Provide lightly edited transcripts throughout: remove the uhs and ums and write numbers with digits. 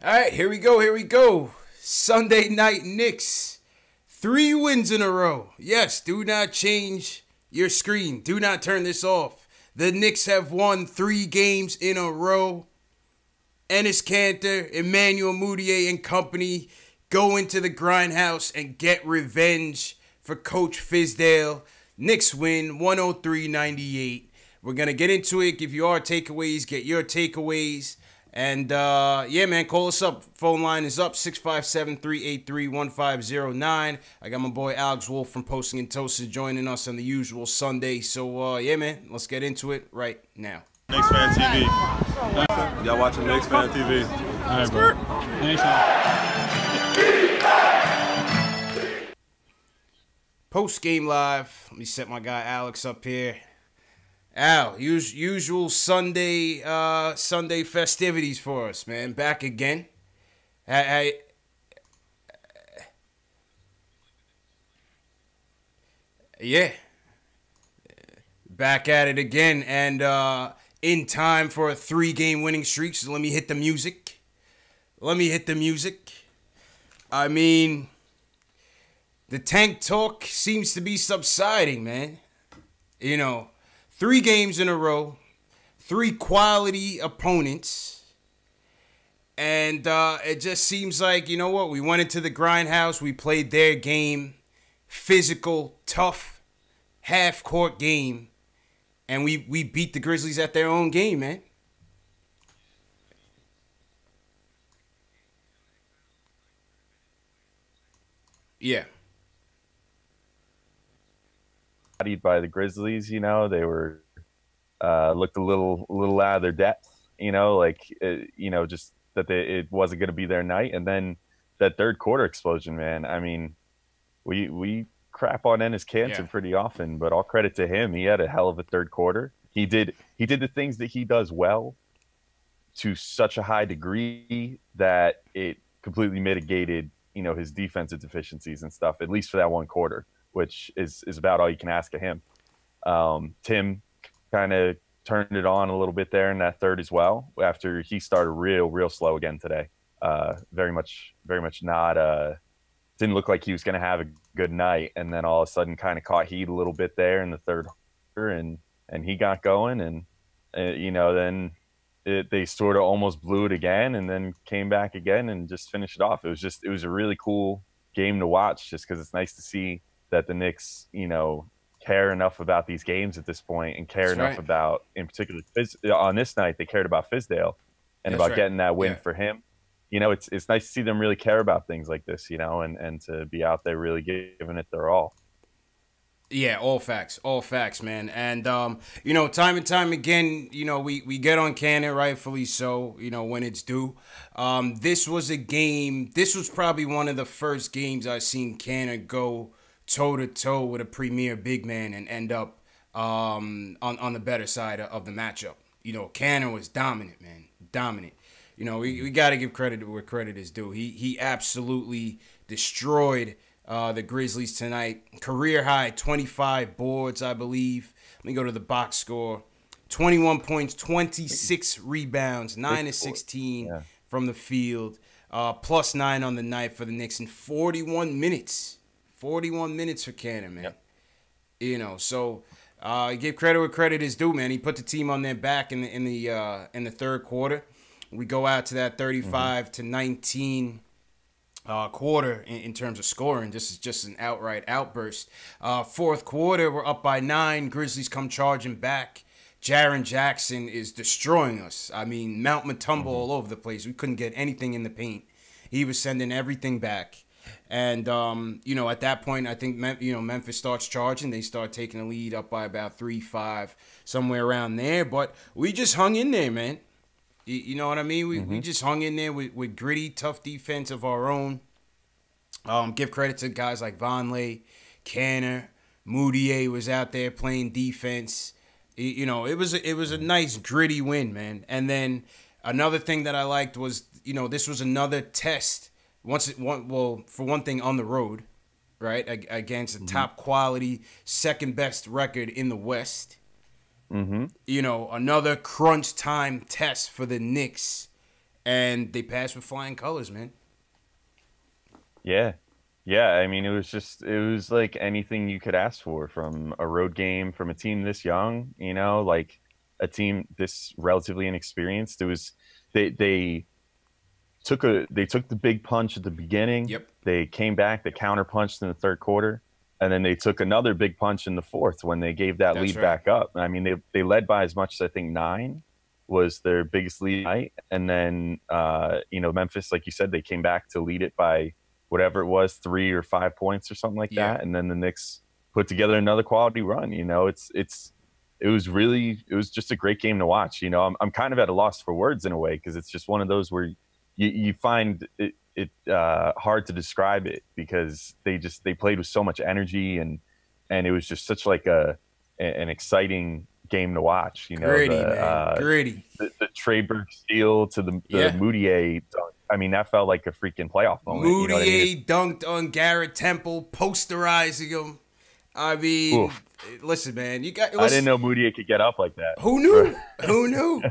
All right, here we go. Here we go. Sunday night Knicks. 3 wins in a row. Yes, do not change your screen. Do not turn this off. The Knicks have won 3 games in a row. Enes Kanter, Emmanuel Mudiay, and company go into the grindhouse and get revenge for Coach Fizdale. Knicks win 103-98. We're going to get into it. Give you our takeaways. Get your takeaways. And, yeah, man, call us up. Phone line is up, 657-383-1509. I got my boy Alex Wolf from Posting and Toasted joining us on the usual Sunday. So, yeah, man, let's get into it right now. Knicks Fan TV. Y'all watching Knicks Fan TV. All right, bro. Thanks, man. Post-game live. Let me set my guy Alex up here. Al, usual Sunday festivities for us, man. Back again. Yeah. Back at it again, and in time for a 3-game winning streak. So let me hit the music. I mean, the tank talk seems to be subsiding, man. You know, 3 games in a row, 3 quality opponents, and it just seems like, you know what, we went into the grindhouse, we played their game, physical, tough, half-court game, and we beat the Grizzlies at their own game, man. Yeah. By the Grizzlies, you know, they were looked a little out of their depth, you know, like you know, just that it wasn't going to be their night. And then that third quarter explosion, man. I mean, we crap on Enes Kanter pretty often, but all credit to him. He had a hell of a third quarter. He did the things that he does well to such a high degree that it completely mitigated, you know, his defensive deficiencies and stuff, at least for that one quarter, which is about all you can ask of him. Tim kind of turned it on a little bit there in that third as well, after he started real slow again today. Very much not, didn't look like he was going to have a good night. And then all of a sudden kind of caught heat a little bit there in the third quarter, and he got going, and, you know, then they sort of almost blew it again and then came back again and just finished it off. It was a really cool game to watch, just because it's nice to see that the Knicks, you know, care enough about these games at this point, and care enough about, in particular, on this night, they cared about Fizdale and about getting that win for him. You know, it's nice to see them really care about things like this, you know, and to be out there really giving it their all. Yeah, all facts, man. And, you know, time and time again, you know, we get on Kanter, rightfully so, you know, when it's due. This was probably one of the first games I've seen Kanter go toe-to-toe with a premier big man and end up on the better side of the matchup. You know, Kanter was dominant, man. Dominant. You know, we got to give credit where credit is due. He absolutely destroyed the Grizzlies tonight. Career high, 25 boards, I believe. Let me go to the box score. 21 points, 26 rebounds, 9 of 16 from the field. Plus 9 on the night for the Knicks in 41 minutes. 41 minutes for Kanter, man. Yep. You know, so give credit where credit is due, man. He put the team on their back in the third quarter. We go out to that 35-19 quarter in terms of scoring. This is just an outright outburst. Fourth quarter, we're up by 9. Grizzlies come charging back. Jaren Jackson is destroying us. I mean, Mount Matumbo all over the place. We couldn't get anything in the paint. He was sending everything back. And, you know, at that point, I think, Memphis starts charging. They start taking the lead up by about 3-5, somewhere around there. But we just hung in there, man. You know what I mean? We just hung in there with gritty, tough defense of our own. Give credit to guys like Vonleh, Kanter, Mudiay was out there playing defense. You know, it was a nice, gritty win, man. And then another thing that I liked was, you know, this was another test. For one thing, on the road, right, against a top quality, second best record in the West. You know, another crunch time test for the Knicks and they passed with flying colors, man. Yeah. Yeah, I mean, it was like anything you could ask for from a road game, from a team this young, like a team this relatively inexperienced. It was they they took the big punch at the beginning. Yep. They came back, they counter punched in the third quarter, and then they took another big punch in the fourth when they gave that lead back up. I mean, they led by as much as I think 9 was their biggest lead night, and then Memphis, like you said, they came back to lead it by whatever it was, 3 or 5 points or something like that, and then the Knicks put together another quality run. It was just a great game to watch. I'm kind of at a loss for words in a way, because it's just one of those where you find it hard to describe it, because they played with so much energy, and it was just such like an exciting game to watch. Gritty, man. Gritty. The Trey Burke steal to the Moutier dunk. I mean, that felt like a freaking playoff moment. Moutier dunked on Garrett Temple, posterizing him. I mean, listen, man. I didn't know Moutier could get up like that. Who knew? Who knew?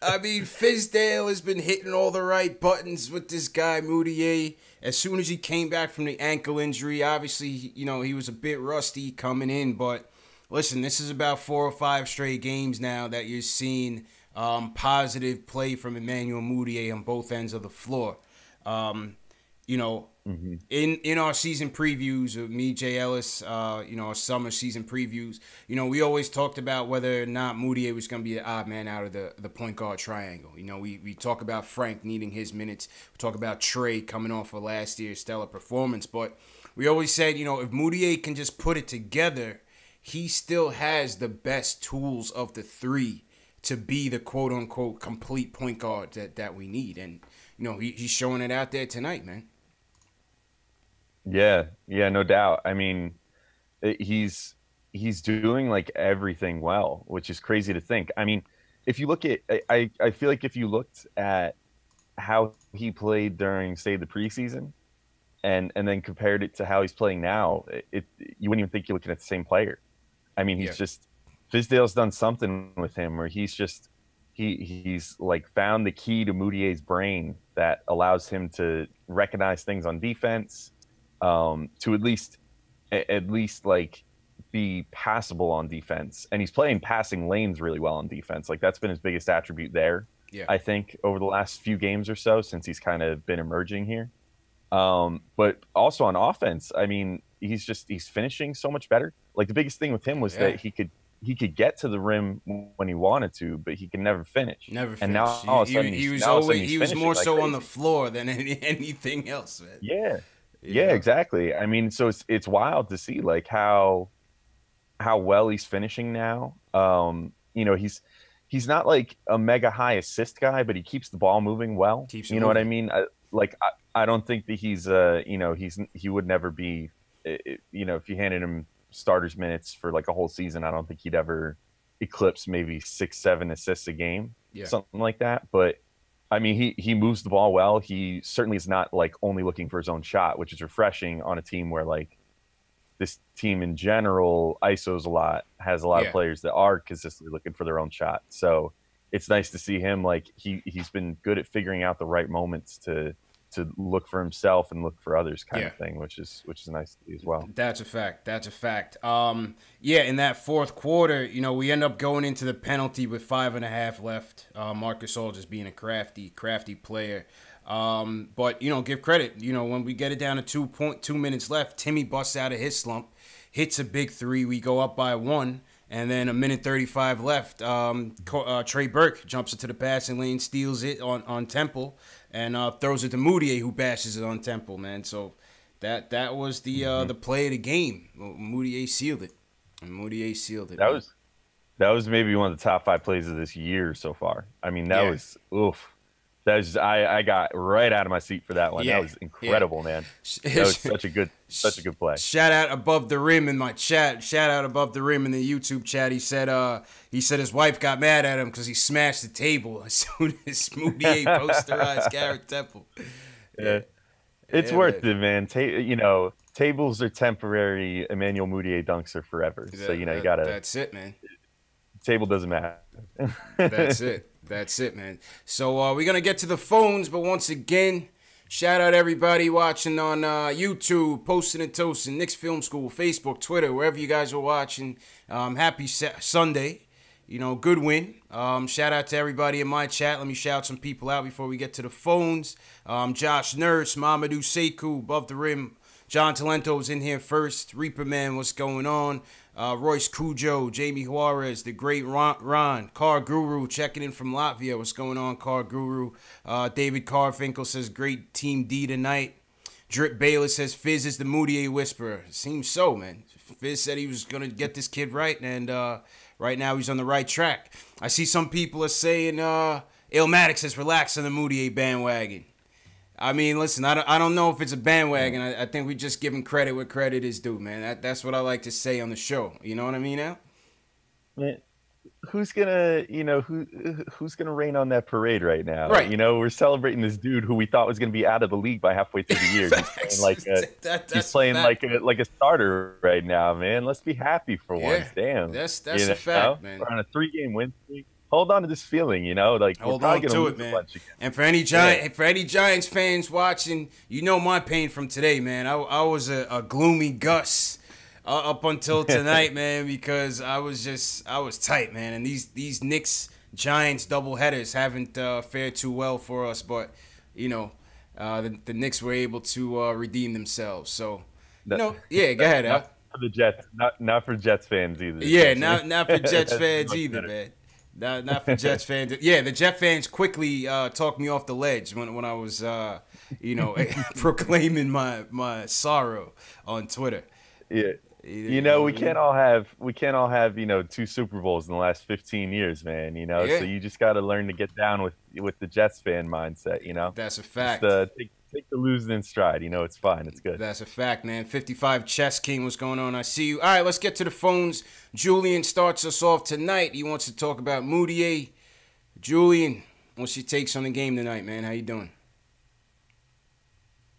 I mean, Fizdale has been hitting all the right buttons with this guy, Moutier. As soon as he came back from the ankle injury, obviously, he was a bit rusty coming in. But listen, this is about 4 or 5 straight games now that you're seeing positive play from Emmanuel Moutier on both ends of the floor. In our season previews of me, Jay Ellis, our summer season previews, we always talked about whether or not Moutier was going to be the odd man out of the point guard triangle. We talk about Frank needing his minutes. We talk about Trey coming off of last year's stellar performance. But we always said, if Moutier can just put it together, he still has the best tools of the 3 to be the quote-unquote complete point guard that we need. And, he's showing it out there tonight, man. Yeah, no doubt. I mean, he's doing like everything well, which is crazy to think. I mean, if you look at, I feel like if you looked at how he played during, say, the preseason, and then compared it to how he's playing now, you wouldn't even think you're looking at the same player. I mean, he's just, Fizdale's done something with him where he's like found the key to Moutier's brain that allows him to recognize things on defense, to at least like be passable on defense. And he's playing passing lanes really well on defense. Like, that's been his biggest attribute there. Yeah. I think over the last few games or so, since he's kind of been emerging here. But also on offense, I mean, he's finishing so much better. Like, the biggest thing with him was that he could get to the rim when he wanted to, but he could never finish. And now all of a sudden he was more so on the floor than anything else, man. Yeah, exactly. I mean, so it's wild to see like how well he's finishing now. He's not like a mega high assist guy, but he keeps the ball moving well. What I mean? I don't think that he would never be, if you handed him starters minutes for like a whole season, I don't think he'd ever eclipse maybe 6-7 assists a game, something like that. But I mean, he moves the ball well. He certainly is not like only looking for his own shot, which is refreshing on a team where like this team in general ISOs a lot, has a lot of players that are consistently looking for their own shot. So it's nice to see him, like he's been good at figuring out the right moments to look for himself and look for others kind of thing, which is nice to see as well. That's a fact. In that fourth quarter, we end up going into the penalty with 5.5 left. Marcus All just being a crafty player. But, give credit. When we get it down to 2 minutes left, Timmy busts out of his slump, hits a big 3. We go up by 1. And then 1:35 left. Trey Burke jumps into the passing lane, steals it on Temple, and throws it to Moutier, who bashes it on Temple, man. So that was the play of the game. Moutier sealed it. That was maybe one of the top 5 plays of this year so far. I mean, that was oof. That was I got right out of my seat for that one. That was incredible, man. That was such a good play. Shout out Above the Rim in my chat. Shout out Above the Rim in the YouTube chat. He said his wife got mad at him because he smashed the table as soon as Moutier posterized Garrett Temple. Yeah. It's worth it, man. Tables are temporary. Emmanuel Moutier dunks are forever. So you gotta. That's it, man. Table doesn't matter. That's it. That's it, man. So we're going to get to the phones, but once again, shout out everybody watching on YouTube, Posting and Toasting, Knicks Film School, Facebook, Twitter, wherever you guys are watching. Happy Sunday. You know, good win. Shout out to everybody in my chat. Let me shout some people out before we get to the phones. Josh Nurse, Mamadou Sekou, Above the Rim. John Talento's in here first. Reaper Man, what's going on? Royce Cujo, Jamie Juarez, the great Ron, Car Guru checking in from Latvia. What's going on, Car Guru? David Carfinkel says, great Team D tonight. Drip Bayless says, Fizz is the Moutier whisperer. Seems so, man. Fizz said he was going to get this kid right, and right now he's on the right track. I see some people are saying Illmatic says, relax on the Moutier bandwagon. I mean, listen, I don't know if it's a bandwagon. I think we just give him credit where credit is due, man. That's what I like to say on the show. You know what I mean, Al? Man, who's gonna rain on that parade right now? Right. You know, we're celebrating this dude who we thought was gonna be out of the league by halfway through the year. He's playing like a starter right now, man. Let's be happy for once. Damn. That's a fact, man. We're on a 3-game win streak. Hold on to this feeling, you know, like hold on to it, man. And for any Giants fans watching, you know my pain from today, man. I was a gloomy Gus up until tonight, man, because I was tight, man. And these Knicks Giants doubleheaders haven't fared too well for us, but you know, the Knicks were able to redeem themselves. So, you know, yeah, go ahead, Al. For the Jets, not for Jets fans either. Yeah, not for Jets fans either, man. Not for Jets fans. Yeah, the Jet fans quickly talked me off the ledge when I was, you know, proclaiming my sorrow on Twitter. Yeah, you know, we can't all have you know 2 Super Bowls in the last 15 years, man. You know, so you just got to learn to get down with the Jets fan mindset. You know, that's a fact. Just, take the losing in stride. You know, it's fine. It's good. That's a fact, man. 55 Chess King, what's going on? I see you. All right, let's get to the phones. Julian starts us off tonight. He wants to talk about Moutier. Julian, what's your takes on the game tonight, man? How you doing?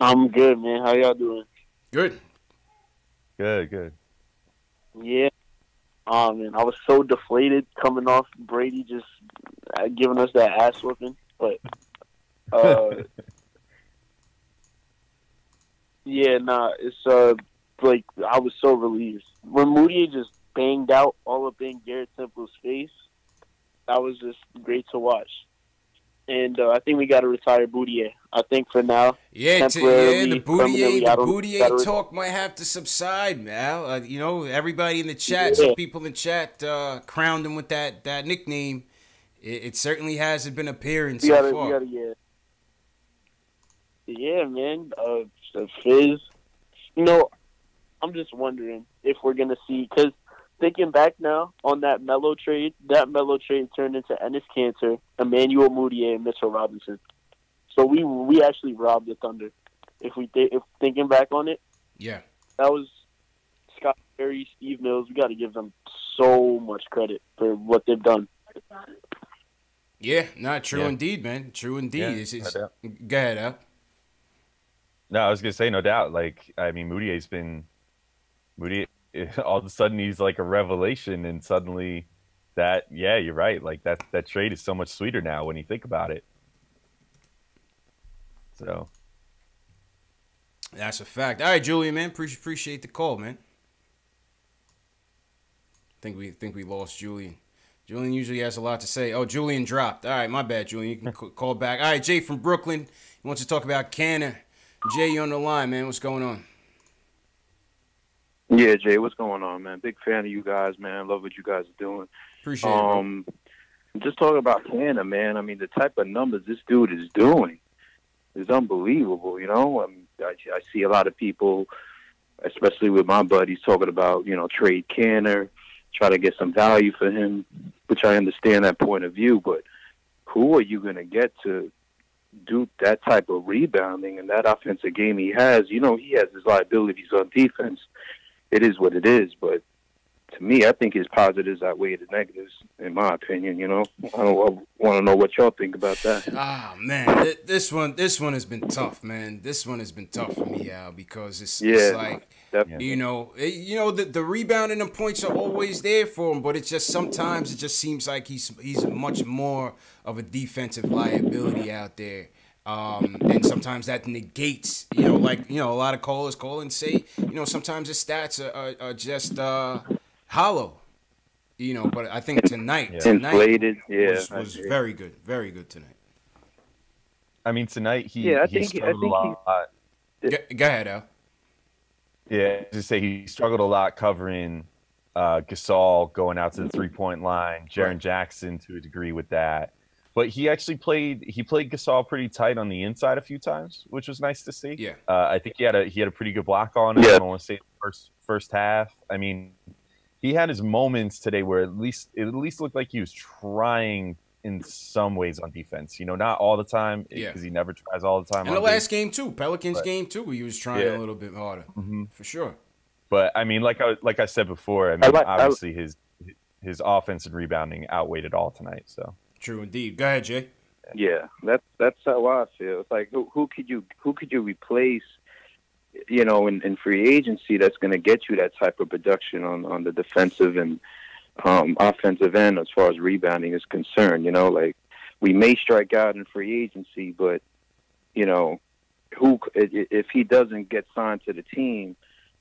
I'm good, man. How y'all doing? Good. Good. Yeah. Man, I was so deflated coming off Brady just giving us that ass whooping, but yeah, it's like I was so relieved when Moutier just banged out all up in Garrett Temple's face. That was just great to watch, and I think we got to retire Moutier. I think for now, the Moutier talk might have to subside, Mal. You know, everybody in the chat, some people in the chat crowned him with that nickname. It certainly hasn't been appearing so far. Yeah, man. Fizz. You know, I'm just wondering if we're going to see, because thinking back now on that Melo trade turned into Enes Kanter, Emmanuel Moutier, and Mitchell Robinson. So we actually robbed the Thunder. If thinking back on it, yeah, that was Scott Perry, Steve Mills. We got to give them so much credit for what they've done. Yeah, true indeed, man. True indeed. Yeah, go ahead, Al. No, I was gonna say no doubt. Like, I mean, Moutier, all of a sudden he's like a revelation, and suddenly you're right. Like that trade is so much sweeter now when you think about it. So that's a fact. All right, Julian, man, appreciate the call, man. Think we lost Julian. Julian usually has a lot to say. Oh, Julian dropped. All right, my bad, Julian. You can call back. All right, Jay from Brooklyn. He wants to talk about Canner. Jay, you on the line, man. What's going on? Yeah, Jay, what's going on, man? Big fan of you guys, man. Love what you guys are doing. Appreciate it, bro. Just talking about Canner, man. I mean, the type of numbers this dude is doing is unbelievable, you know? I see a lot of people, especially with my buddies, talking about, you know, trade Canner, try to get some value for him, which I understand that point of view, but who are you going to get to do that type of rebounding and that offensive game he has? You know, he has his liabilities on defense. It is what it is, but to me, I think his positives outweigh the negatives, in my opinion. You know, I want to know what y'all think about that. Ah, man, this one has been tough, man. This one has been tough for me, Al, because it's like, definitely. you know, the rebounding and points are always there for him, but it's just sometimes it just seems like he's much more of a defensive liability out there. And sometimes that negates, you know, like, you know, a lot of callers call and say, you know, sometimes his stats are just hollow, you know. But I think tonight Inflated, was very good tonight. I mean, tonight he struggled a lot. Go ahead, Al. Yeah, just say he struggled a lot covering Gasol going out to the 3-point line, Jaren Jackson to a degree with that. But he actually played Gasol pretty tight on the inside a few times, which was nice to see. Yeah. I think he had a pretty good block on him. Yeah. I want to say first half. I mean, he had his moments today where it at least looked like he was trying in some ways on defense. You know, not all the time because he never tries all the time. And the last game too, Pelicans game too, he was trying a little bit harder for sure. But I mean, like I said before, I mean, obviously his offense and rebounding outweighed it all tonight. So. True indeed. Go ahead, Jay. Yeah, that's how I feel. It's like who could you replace, you know, in free agency that's going to get you that type of production on the defensive and offensive end as far as rebounding is concerned. You know, like we may strike out in free agency, but you know, if he doesn't get signed to the team,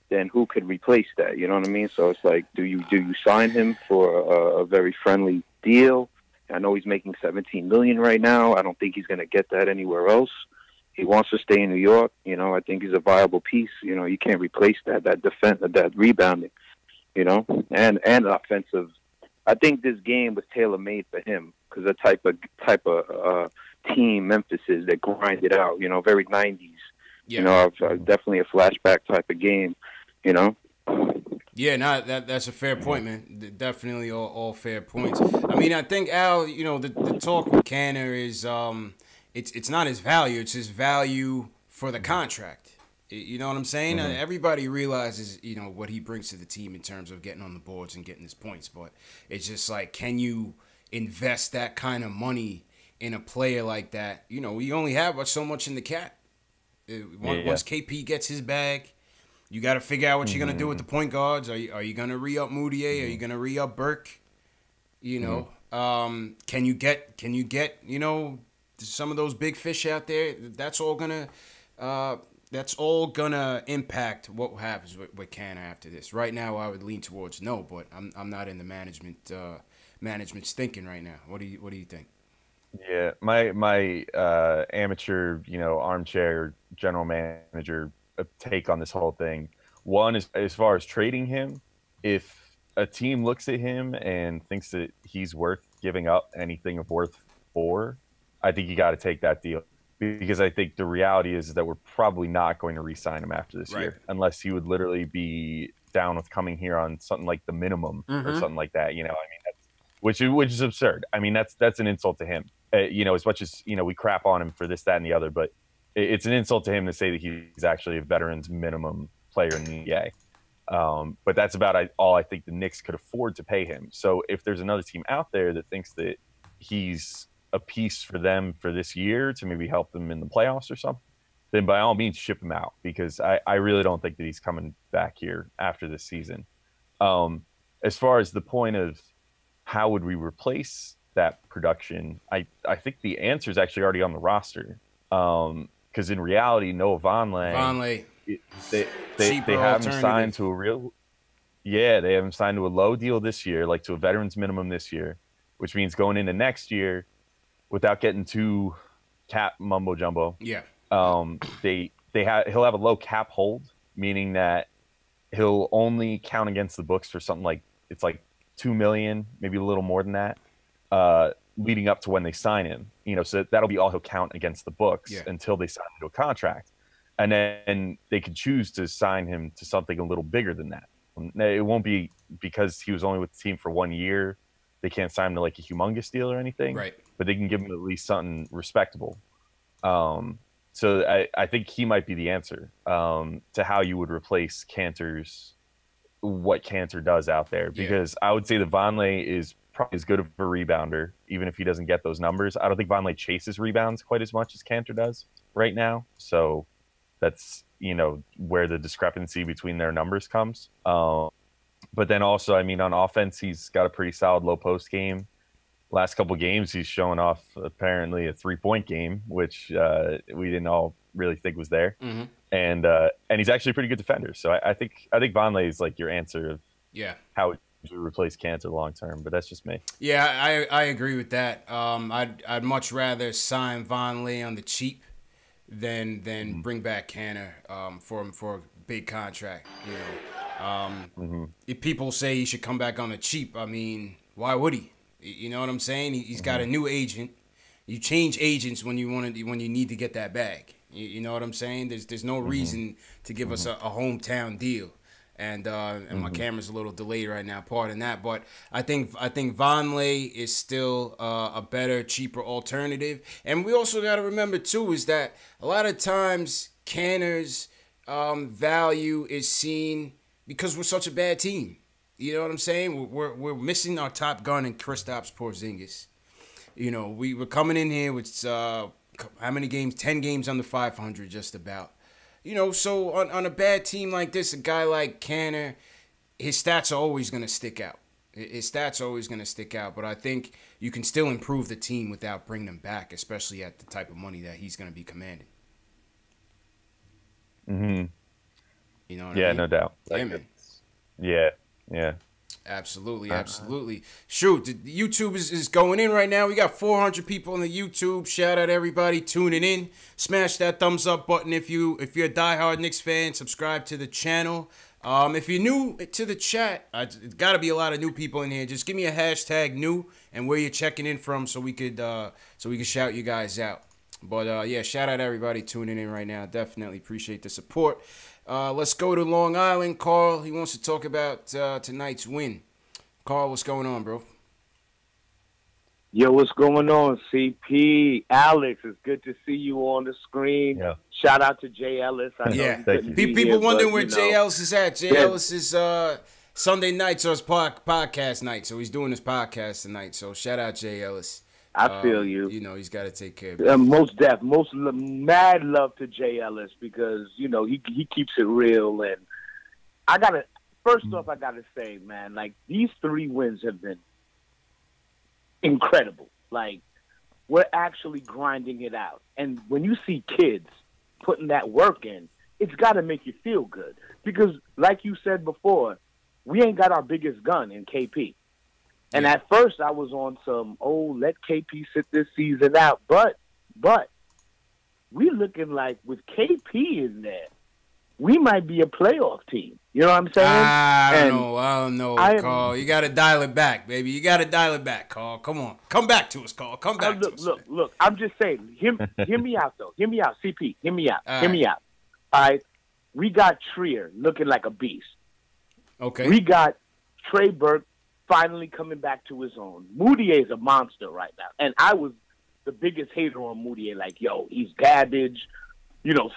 then who could replace that? You know what I mean? So it's like, do you sign him for a very friendly deal? I know he's making $17 million right now. I don't think he's going to get that anywhere else. He wants to stay in New York. You know, I think he's a viable piece. You know, you can't replace that defense, that rebounding. You know, and offensive. I think this game was tailor made for him because the type of team Memphis is that grind it out. You know, very 90s. Yeah. You know, definitely a flashback type of game. You know. Yeah, no, that's a fair point, man. Definitely all fair points. I mean, I think, Al, you know, the talk with Canner is it's not his value, it's his value for the contract. You know what I'm saying? Mm-hmm. Everybody realizes, you know, what he brings to the team in terms of getting on the boards and getting his points, but it's just like, can you invest that kind of money in a player like that? You know, we only have so much in the cap. Once KP gets his bag, you got to figure out what you're gonna do with the point guards. Are you gonna re-up Moutier? Are you gonna re-up Burke? You know, can you get you know, some of those big fish out there? That's all gonna impact what happens with Canner after this. Right now, I would lean towards no, but I'm not in the management's thinking right now. What do you think? Yeah, my amateur, you know, armchair general manager take on this whole thing. One is, as far as trading him, if a team looks at him and thinks that he's worth giving up anything of worth for, I think you got to take that deal, because I think the reality is that we're probably not going to re-sign him after this year, unless he would literally be down with coming here on something like the minimum or something like that. You know, I mean, which is absurd. I mean, that's an insult to him. You know, as much as, you know, we crap on him for this, that, and the other, but it's an insult to him to say that he's actually a veteran's minimum player in the NBA. But that's about all I think the Knicks could afford to pay him. So if there's another team out there that thinks that he's a piece for them for this year to maybe help them in the playoffs or something, then by all means ship him out, because I really don't think that he's coming back here after this season. As far as the point of how would we replace that production, I think the answer is actually already on the roster. Because in reality, Noah Vonleh, they have him signed to they have him signed to a low deal this year, like to a veteran's minimum this year, which means going into next year, without getting too cap mumbo jumbo. Yeah. He'll have a low cap hold, meaning that he'll only count against the books for something like, it's like $2 million, maybe a little more than that, leading up to when they sign him. You know, so that'll be all he'll count against the books until they sign him to a contract. And then they could choose to sign him to something a little bigger than that. It won't be because he was only with the team for 1 year. They can't sign him to like a humongous deal or anything, right? But they can give him at least something respectable. So I think he might be the answer to how you would replace Cantor's what Cantor does out there, because I would say that Vonleh is probably as good of a rebounder, even if he doesn't get those numbers. I don't think Vonleh chases rebounds quite as much as Cantor does right now. So that's, where the discrepancy between their numbers comes. But then also, I mean, on offense, he's got a pretty solid low post game. Last couple games, he's showing off apparently a 3-point game, which we didn't all really think was there. Mm-hmm. And he's actually a pretty good defender. So I think Vonleh is like your answer of how to replace Cantor long term. But that's just me. Yeah, I agree with that. I'd much rather sign Vonleh on the cheap than bring back Cantor for a big contract. If people say he should come back on the cheap, I mean, why would he? You know what I'm saying? He's got a new agent. You change agents when you need to get that bag. You know what I'm saying? There's no reason to give us a hometown deal. And my camera's a little delayed right now. Pardon that, but I think Vonleh is still a better, cheaper alternative. And we also got to remember too is that a lot of times Cantor's value is seen because we're such a bad team. You know what I'm saying? We're missing our top gun in Kristaps Porzingis. We were coming in here with how many games? 10 games under 500, just about. So on a bad team like this, a guy like Cantor, his stats are always going to stick out. But I think you can still improve the team without bringing him back, especially at the type of money that he's going to be commanding. Mm-hmm. You know what I mean? No doubt. Yeah, man. Yeah. Absolutely. Shoot, the YouTube is going in right now. We got 400 people on the YouTube. Shout out everybody tuning in. Smash that thumbs up button if you're a diehard Knicks fan. Subscribe to the channel. If you're new to the chat, it's got to be a lot of new people in here. Just give me a hashtag new and where you're checking in from, so we could shout you guys out. But shout out everybody tuning in right now. Definitely appreciate the support. Let's go to Long Island. Carl, he wants to talk about tonight's win. Carl, what's going on, bro? Yo, what's going on, CP? Alex, it's good to see you on the screen. Yeah. Shout out to Jay Ellis. I know People wondering where Jay Ellis is at. Jay Ellis is Sunday nights or his podcast night, so he's doing his podcast tonight. So shout out Jay Ellis. I feel you. He's got to take care of it. Most mad love to Jay Ellis because he keeps it real, and I gotta say, man, like these 3 wins have been incredible. Like we're actually grinding it out, and when you see kids putting that work in, it's got to make you feel good because, like you said before, we ain't got our biggest gun in KP. And at first I was on some, let KP sit this season out. But we looking like with KP in there, we might be a playoff team. You know what I'm saying? I don't know, Carl. You got to dial it back, baby. You got to dial it back, Carl. Come on. Come back to us, Carl. Come back to us. Look. I'm just saying. Hear me out, though. Hear me out, CP. Hear me out. Hear me out. All right? We got Trier looking like a beast. Okay. We got Trey Burke finally coming back to his own. Moutier is a monster right now. And I was the biggest hater on Moutier. Like, yo, he's garbage.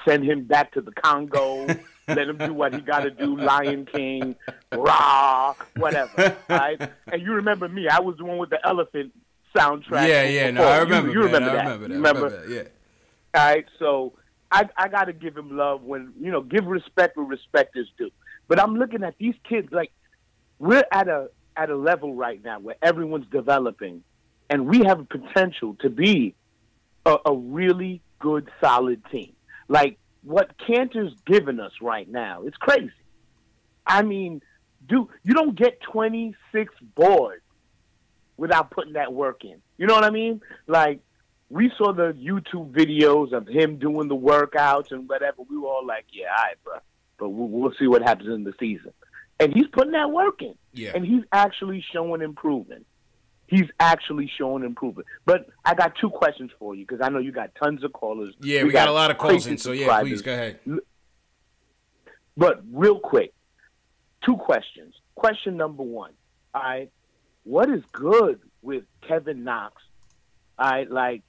Send him back to the Congo. Let him do what he got to do. Lion King, rah, whatever. Right? And you remember me. I was the one with the elephant soundtrack. Yeah. No, I remember. You remember that. I remember that. Yeah. All right. So I got to give him love when, give respect where respect is due. But I'm looking at these kids like we're at a level right now where everyone's developing, and we have a potential to be a really good, solid team. Like what Cantor's giving us right now, it's crazy. I mean, you don't get 26 boards without putting that work in. You know what I mean? Like we saw the YouTube videos of him doing the workouts and whatever. We were all like, yeah, all right, bro. But we'll see what happens in the season. And he's putting that work in. Yeah. And he's actually showing improvement. But I got 2 questions for you because I know you got tons of callers. Yeah, we got a lot of calls in, so yeah, please go ahead. But real quick, 2 questions. Question number 1, all right, what is good with Kevin Knox? All right, like,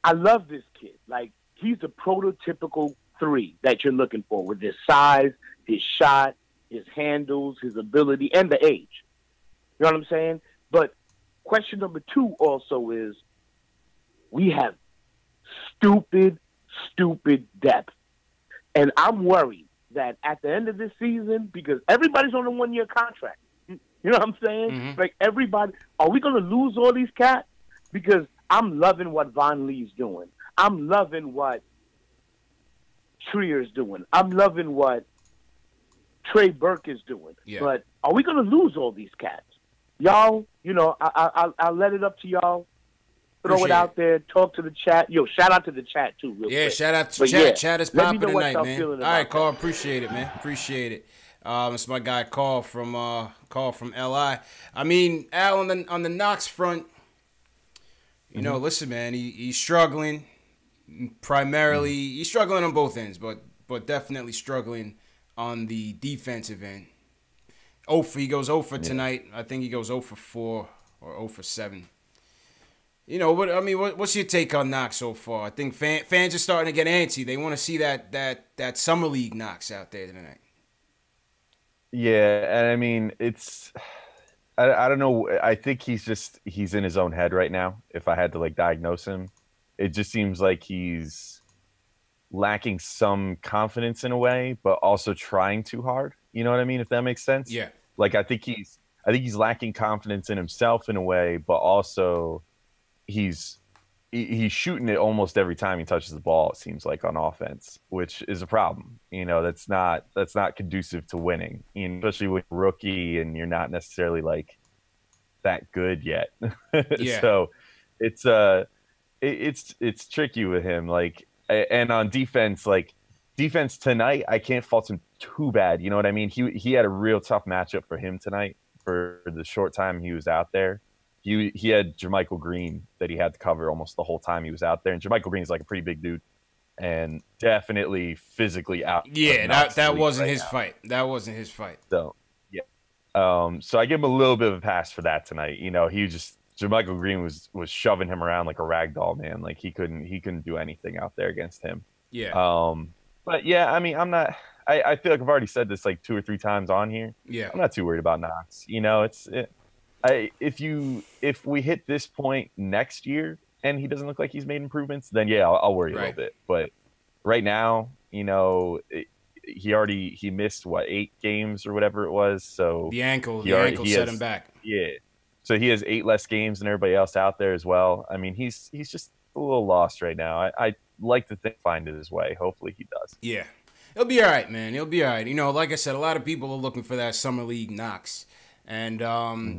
I love this kid. Like, he's the prototypical 3 that you're looking for with his size, his shot, his handles, his ability, and the age. You know what I'm saying? But question number 2 also is we have stupid depth. And I'm worried that at the end of this season, because everybody's on a 1-year contract, you know what I'm saying? Mm-hmm. Like, everybody, are we going to lose all these cats? Because I'm loving what Von Lee's doing. I'm loving what Trier's doing. I'm loving what Trey Burke is doing. Yeah. But are we going to lose all these cats? Y'all, you know, I'll let it up to y'all. Throw Appreciate it out there. Talk to the chat. Yo, shout out to the chat, too, real quick. Shout out to But chat. yeah, Chat is let me popping know what tonight, y'all man. feeling All right, about Carl. that. Appreciate it, man. Appreciate it. It's my guy Carl from LI. I mean, Al on the Knox front. You know, listen, man. He's struggling. Primarily, he's struggling on both ends, but definitely struggling on the defensive end. He goes 0 for tonight. I think he goes 0 for 4 or 0 for 7. You know, what's your take on Knox so far? I think fans are starting to get antsy. They want to see that summer league Knox out there tonight. Yeah, and I mean, I don't know. I think he's in his own head right now. If I had to diagnose him, it just seems like he's lacking some confidence in a way, but also trying too hard. You know what I mean? If that makes sense. Yeah. I think he's lacking confidence in himself in a way, but also he's shooting it almost every time he touches the ball, it seems like, on offense, which is a problem. You know, that's not conducive to winning, especially with rookie and you're not necessarily that good yet. Yeah. So it's tricky with him. And on defense, defense tonight, I can't fault him too bad. You know what I mean? He had a real tough matchup for him tonight for the short time he was out there. He had Jermichael Green that he had to cover almost the whole time he was out there. And Jermichael Green is a pretty big dude and definitely physically out. Yeah, that wasn't his fight. That wasn't his fight. So, yeah. So I give him a little bit of a pass for that tonight. You know, Jermichael Green was shoving him around like a rag doll, man. He couldn't do anything out there against him. Yeah. But yeah, I mean, I feel like I've already said this 2 or 3 times on here. Yeah. I'm not too worried about Knox. You know, if we hit this point next year and he doesn't look like he's made improvements, then yeah, I'll worry a little bit. But right now, you know, he missed 8 games or whatever it was. So the ankle set him back. Yeah. So he has 8 less games than everybody else out there as well. I mean, he's just a little lost right now. I like to find it his way. Hopefully he does. Yeah. He'll be all right, man. He'll be all right. You know, like I said, a lot of people are looking for that summer league Knox. And,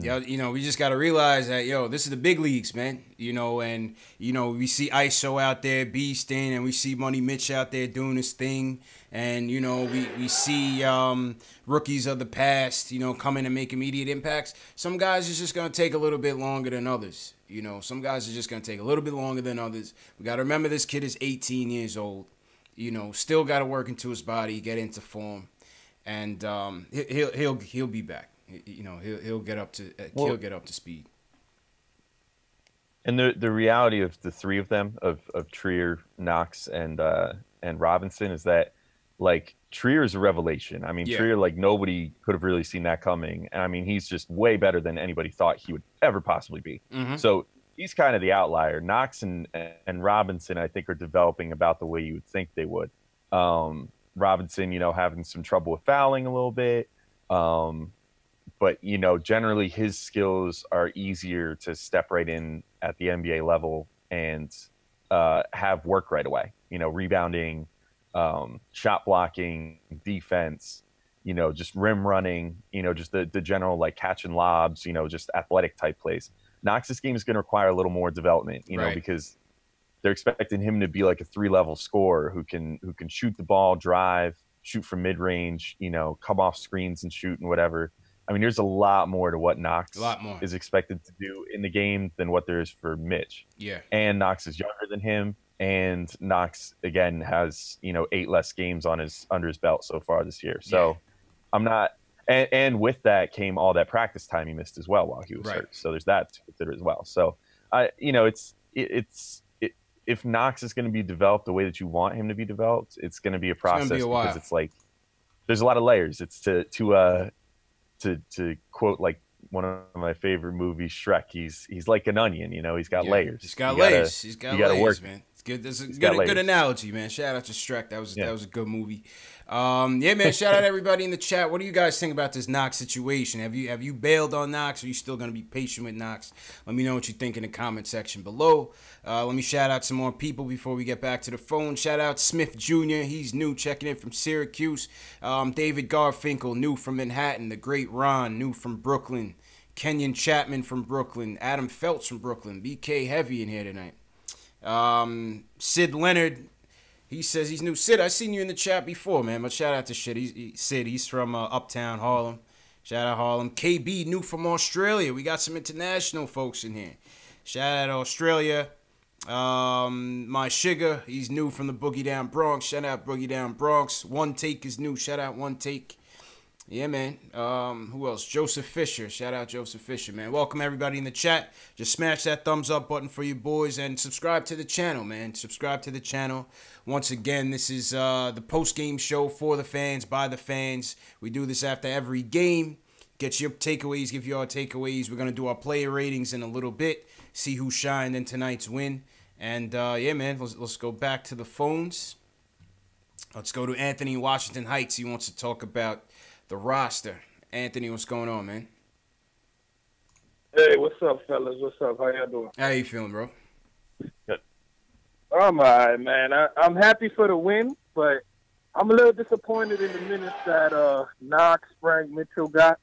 you know, we just got to realize that, this is the big leagues, man. You know, and, you know, we see ISO out there beasting, and we see Money Mitch out there doing his thing. And, you know, we see rookies of the past, come in and make immediate impacts. Some guys is just going to take a little bit longer than others. You know, some guys are just going to take a little bit longer than others. We got to remember this kid is 18 years old. You know, still got to work into his body, get into form. And he'll be back. You know, he'll get up to speed. And the reality of the 3 of them, of Trier, Knox, and Robinson, is that Trier is a revelation. I mean, Trier, nobody could have really seen that coming. And I mean, he's just way better than anybody thought he would ever possibly be. Mm-hmm. So he's kind of the outlier. Knox and Robinson, I think, are developing about the way you would think they would. Robinson, having some trouble with fouling a little bit. But, generally his skills are easier to step right in at the NBA level and have work right away. Rebounding, shot blocking, defense, just rim running, just the general catching lobs, just athletic type plays. Knox's game is going to require a little more development, because they're expecting him to be a 3-level scorer who can shoot the ball, drive, shoot from mid range, come off screens and shoot and whatever. I mean, there's a lot more to what Knox is expected to do in the game than what there is for Mitch. Yeah. And Knox is younger than him. And Knox, again, has, 8 less games under his belt so far this year. So I'm not – and with that came all that practice time he missed as well while he was hurt. So there's that to consider as well. So, if Knox is going to be developed the way that you want him to be developed, it's going to be a process because it's there's a lot of layers. It's to quote like one of my favorite movies, Shrek. He's like an onion, you know. He's got layers. He's got layers. He's got layers, work, man. It's good. That's a good analogy, man. Shout out to Shrek. That was a good movie. Yeah, man. Shout out everybody in the chat. What do you guys think about this Knox situation? Have you bailed on Knox? Or are you still gonna be patient with Knox? Let me know what you think in the comment section below. Let me shout out some more people before we get back to the phone. Shout out Smith Jr. He's new, checking in from Syracuse. David Garfinkel, new from Manhattan. The Great Ron, new from Brooklyn. Kenyon Chapman from Brooklyn. Adam Feltz from Brooklyn. BK Heavy in here tonight. Sid Leonard, he says he's new. Sid, I seen you in the chat before, man. But shout out to Sid. He's from Uptown Harlem. Shout out Harlem. KB, new from Australia. We got some international folks in here. Shout out Australia. My Sugar, he's new from the Boogie Down Bronx. Shout out Boogie Down Bronx. One Take is new. Shout out One Take. Yeah, man. Who else? Joseph Fisher. Shout out Joseph Fisher, man. Welcome everybody in the chat. Just smash that thumbs up button for you boys and subscribe to the channel, man. Subscribe to the channel. Once again, this is the post-game show for the fans, by the fans. We do this after every game. Get your takeaways, give you our takeaways. We're going to do our player ratings in a little bit. See who shined in tonight's win. And, yeah, man, let's go back to the phones. Let's go to Anthony in Washington Heights. He wants to talk about the roster. Anthony, what's going on, man? Hey, what's up, fellas? What's up? How y'all doing? How you feeling, bro? Good. I'm all right, man. I'm happy for the win, but I'm a little disappointed in the minutes that Knox, Frank, Mitchell got.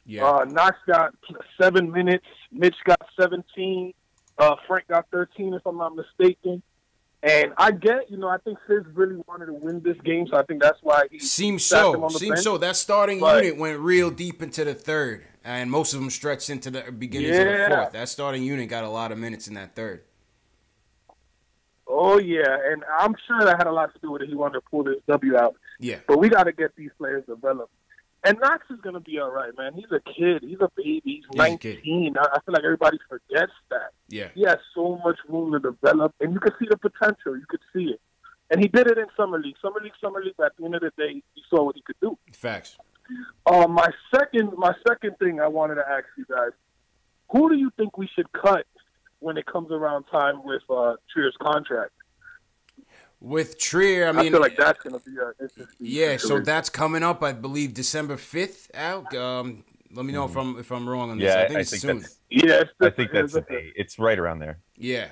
Yeah. Knox got 7 minutes. Mitch got 17. Frank got 13, if I'm not mistaken. And I get, I think Fizz really wanted to win this game, so I think that's why he seems sat him on the so. Seems bench. so. That starting unit went real deep into the third, and most of them stretched into the beginnings of the fourth. That starting unit got a lot of minutes in that third. Oh, yeah, and I'm sure that had a lot to do with it. He wanted to pull this W out. Yeah. But we got to get these players developed. And Knox is going to be all right, man. He's a kid. He's a baby. He's 19. I feel like everybody forgets that. Yeah. He has so much room to develop, and you can see the potential. You could see it. And he did it in Summer League. Summer League, at the end of the day, you saw what he could do. Facts. My second thing I wanted to ask you guys, who do you think we should cut when it comes around time with Trier's contract? With Trier, I feel like that's going to be interesting. Yeah, so that's coming up, I believe, December 5th out. Let me know if I'm wrong on this. Yeah, I think it's soon. I think that's it's right around there. Yeah.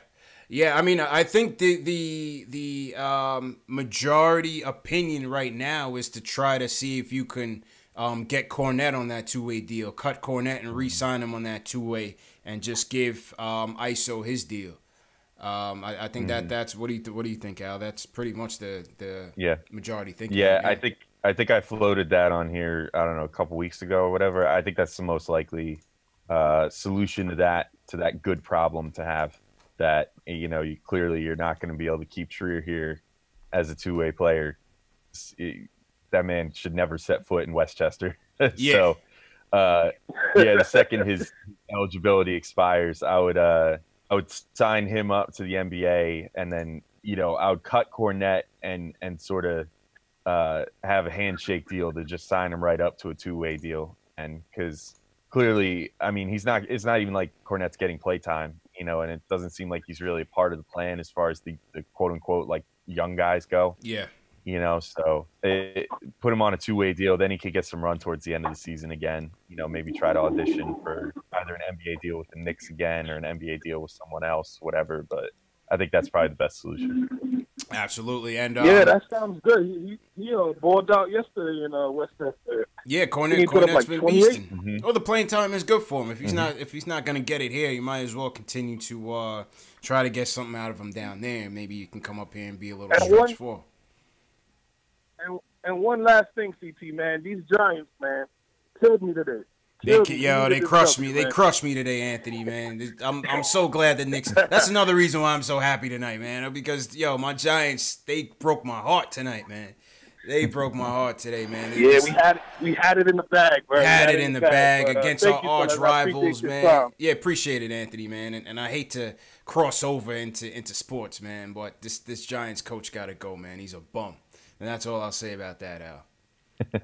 Yeah, I mean, I think the majority opinion right now is to try to see if you can get Cornette on that two-way deal, cut Cornette and re-sign him on that two-way, and just give ISO his deal. I think that's what do you think, Al? That's pretty much the majority thinking. Yeah, right, I think I floated that on here, I don't know, a couple weeks ago or whatever. I think that's the most likely solution to that good problem to have. That you're not going to be able to keep Trier here as a two-way player. That man should never set foot in Westchester. Yeah. So, the second his eligibility expires, I would sign him up to the NBA, and then I would cut Cornette and sort of have a handshake deal to just sign him right up to a two-way deal. And because clearly, I mean, it's not even like Cornette's getting play time, and it doesn't seem like he's really a part of the plan as far as the quote unquote like young guys go. Yeah. So put him on a two-way deal, then he could get some run towards the end of the season again. Maybe try to audition for either an NBA deal with the Knicks again or an NBA deal with someone else, whatever. But I think that's probably the best solution. Absolutely, and that sounds good. He balled out yesterday in Westchester. Yeah, Cornette's been beasting. Mm-hmm. Oh, the playing time is good for him. If he's not going to get it here, you might as well continue to try to get something out of him down there. Maybe you can come up here and be a little stretch for. And one last thing, CT, man, these Giants, man, killed me today. They crushed me. They crushed me today, Anthony, man. I'm so glad the Knicks. That's another reason why I'm so happy tonight, man. Because my Giants, they broke my heart tonight, man. They broke my heart today, man. We had it in the bag, bro. Had it in the bag against our arch rivals, man. Yeah, appreciate it, Anthony, man. And I hate to cross over into sports, man, but this Giants coach got to go, man. He's a bum. And that's all I'll say about that, Al.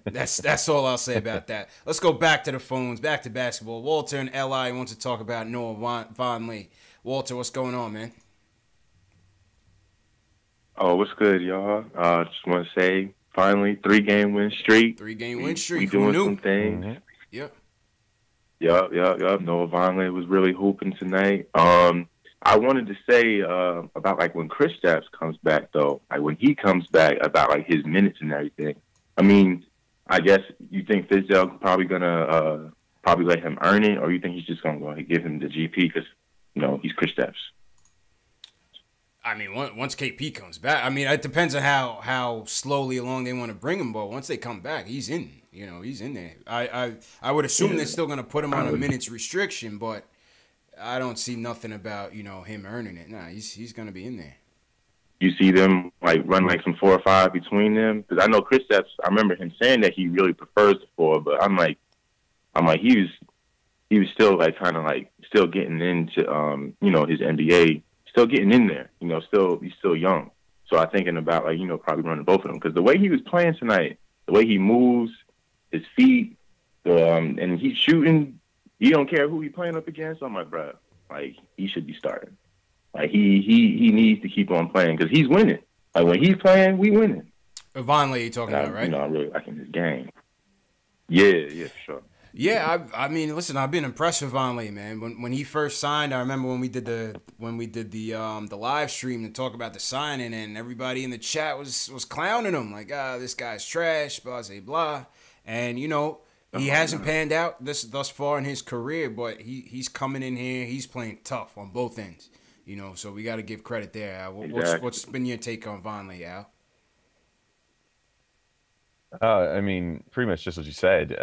That's all I'll say about that. Let's go back to the phones, back to basketball. Walter in LI wants to talk about Noah Vonleh. Walter, what's going on, man? Oh, what's good, y'all? Just want to say, finally, 3-game win streak. 3-game win streak. We Who doing knew? some things. Mm-hmm. Yep. Yup. Noah Vonleh was really hooping tonight. I wanted to say about like when Kristaps comes back, though. Like when he comes back, about like his minutes and everything. I mean, I guess you think Fizdale probably gonna probably let him earn it, or you think he's just gonna go ahead and give him the GP because he's Kristaps. I mean, once KP comes back, I mean, it depends on how slowly along they want to bring him. But once they come back, he's in. He's in there. I would assume they're still gonna put him on a minutes restriction, but I don't see nothing about him earning it. Nah, he's gonna be in there. You see them like run like some 4 or 5 between them, because I know Kristaps. I remember him saying that he really prefers the 4, but I'm like he was still like kind of like still getting into his NBA, still getting in there. He's still young. So I'm thinking about like probably running both of them, because the way he was playing tonight, the way he moves, his feet, and he's shooting. He don't care who he's playing up against. I'm like, bro, like he should be starting. Like he needs to keep on playing because he's winning. Like when he's playing, we winning. Vonleh, you talking about, right? I'm really liking his game. Yeah, for sure. Yeah, I mean, listen, I've been impressed with Vonleh, man. When he first signed, I remember when we did the live stream to talk about the signing, and everybody in the chat was clowning him like, this guy's trash, blah blah blah, and he hasn't panned out thus far in his career, but he's coming in here, he's playing tough on both ends, so we got to give credit there. Al. What's been your take on Vonleh, Al? I mean, pretty much just what you said.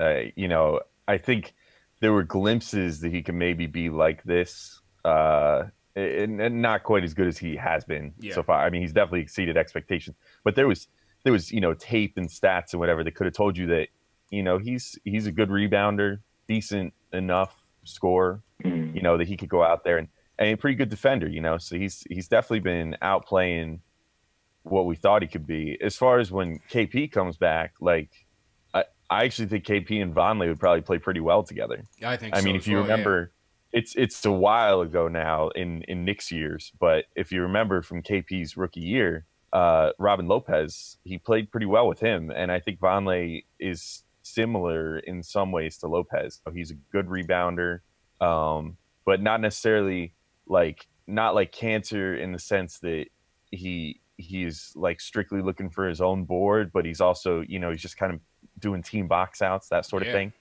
I think there were glimpses that he could maybe be like this, and not quite as good as he has been so far. I mean, he's definitely exceeded expectations, but there was tape and stats and whatever that could have told you that he's a good rebounder, decent enough scorer, that he could go out there and a pretty good defender, so he's definitely been outplaying what we thought he could be. As far as when KP comes back, like I actually think KP and Vonleh would probably play pretty well together. I think I mean, if you remember, it's a while ago now in Knicks years, but if you remember from KP's rookie year, Robin Lopez, he played pretty well with him, and I think Vonleh is similar in some ways to Lopez. So he's a good rebounder, but not necessarily not like Cantor in the sense that he's like strictly looking for his own board, but he's also he's just kind of doing team box outs, that sort of thing.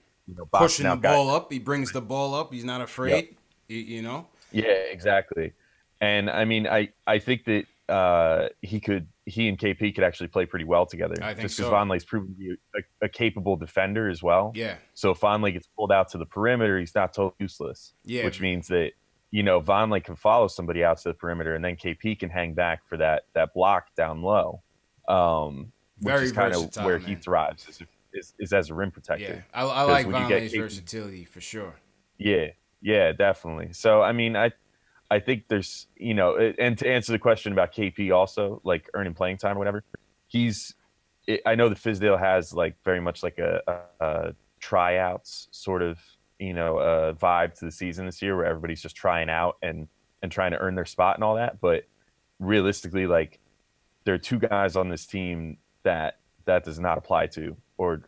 Pushing the ball up, he brings the ball up. He's not afraid. Yep. Yeah, exactly. And I mean, I think that he and KP could actually play pretty well together. I think just because Vonleh's proven to be a capable defender as well. Yeah. So if Vonleh gets pulled out to the perimeter, he's not totally useless. Yeah. Which means that Vonleh can follow somebody out to the perimeter, and then KP can hang back for that block down low. Which Very is kind of where man. He thrives is as a rim protector. Yeah, I like Vonleh's versatility for sure. Yeah, definitely. So I mean, I think there's and to answer the question about KP also, like earning playing time or whatever, I know that Fizdale has like very much like a tryouts sort of vibe to the season this year, where everybody's just trying out and trying to earn their spot and all that. But realistically, like there are 2 guys on this team that does not apply to or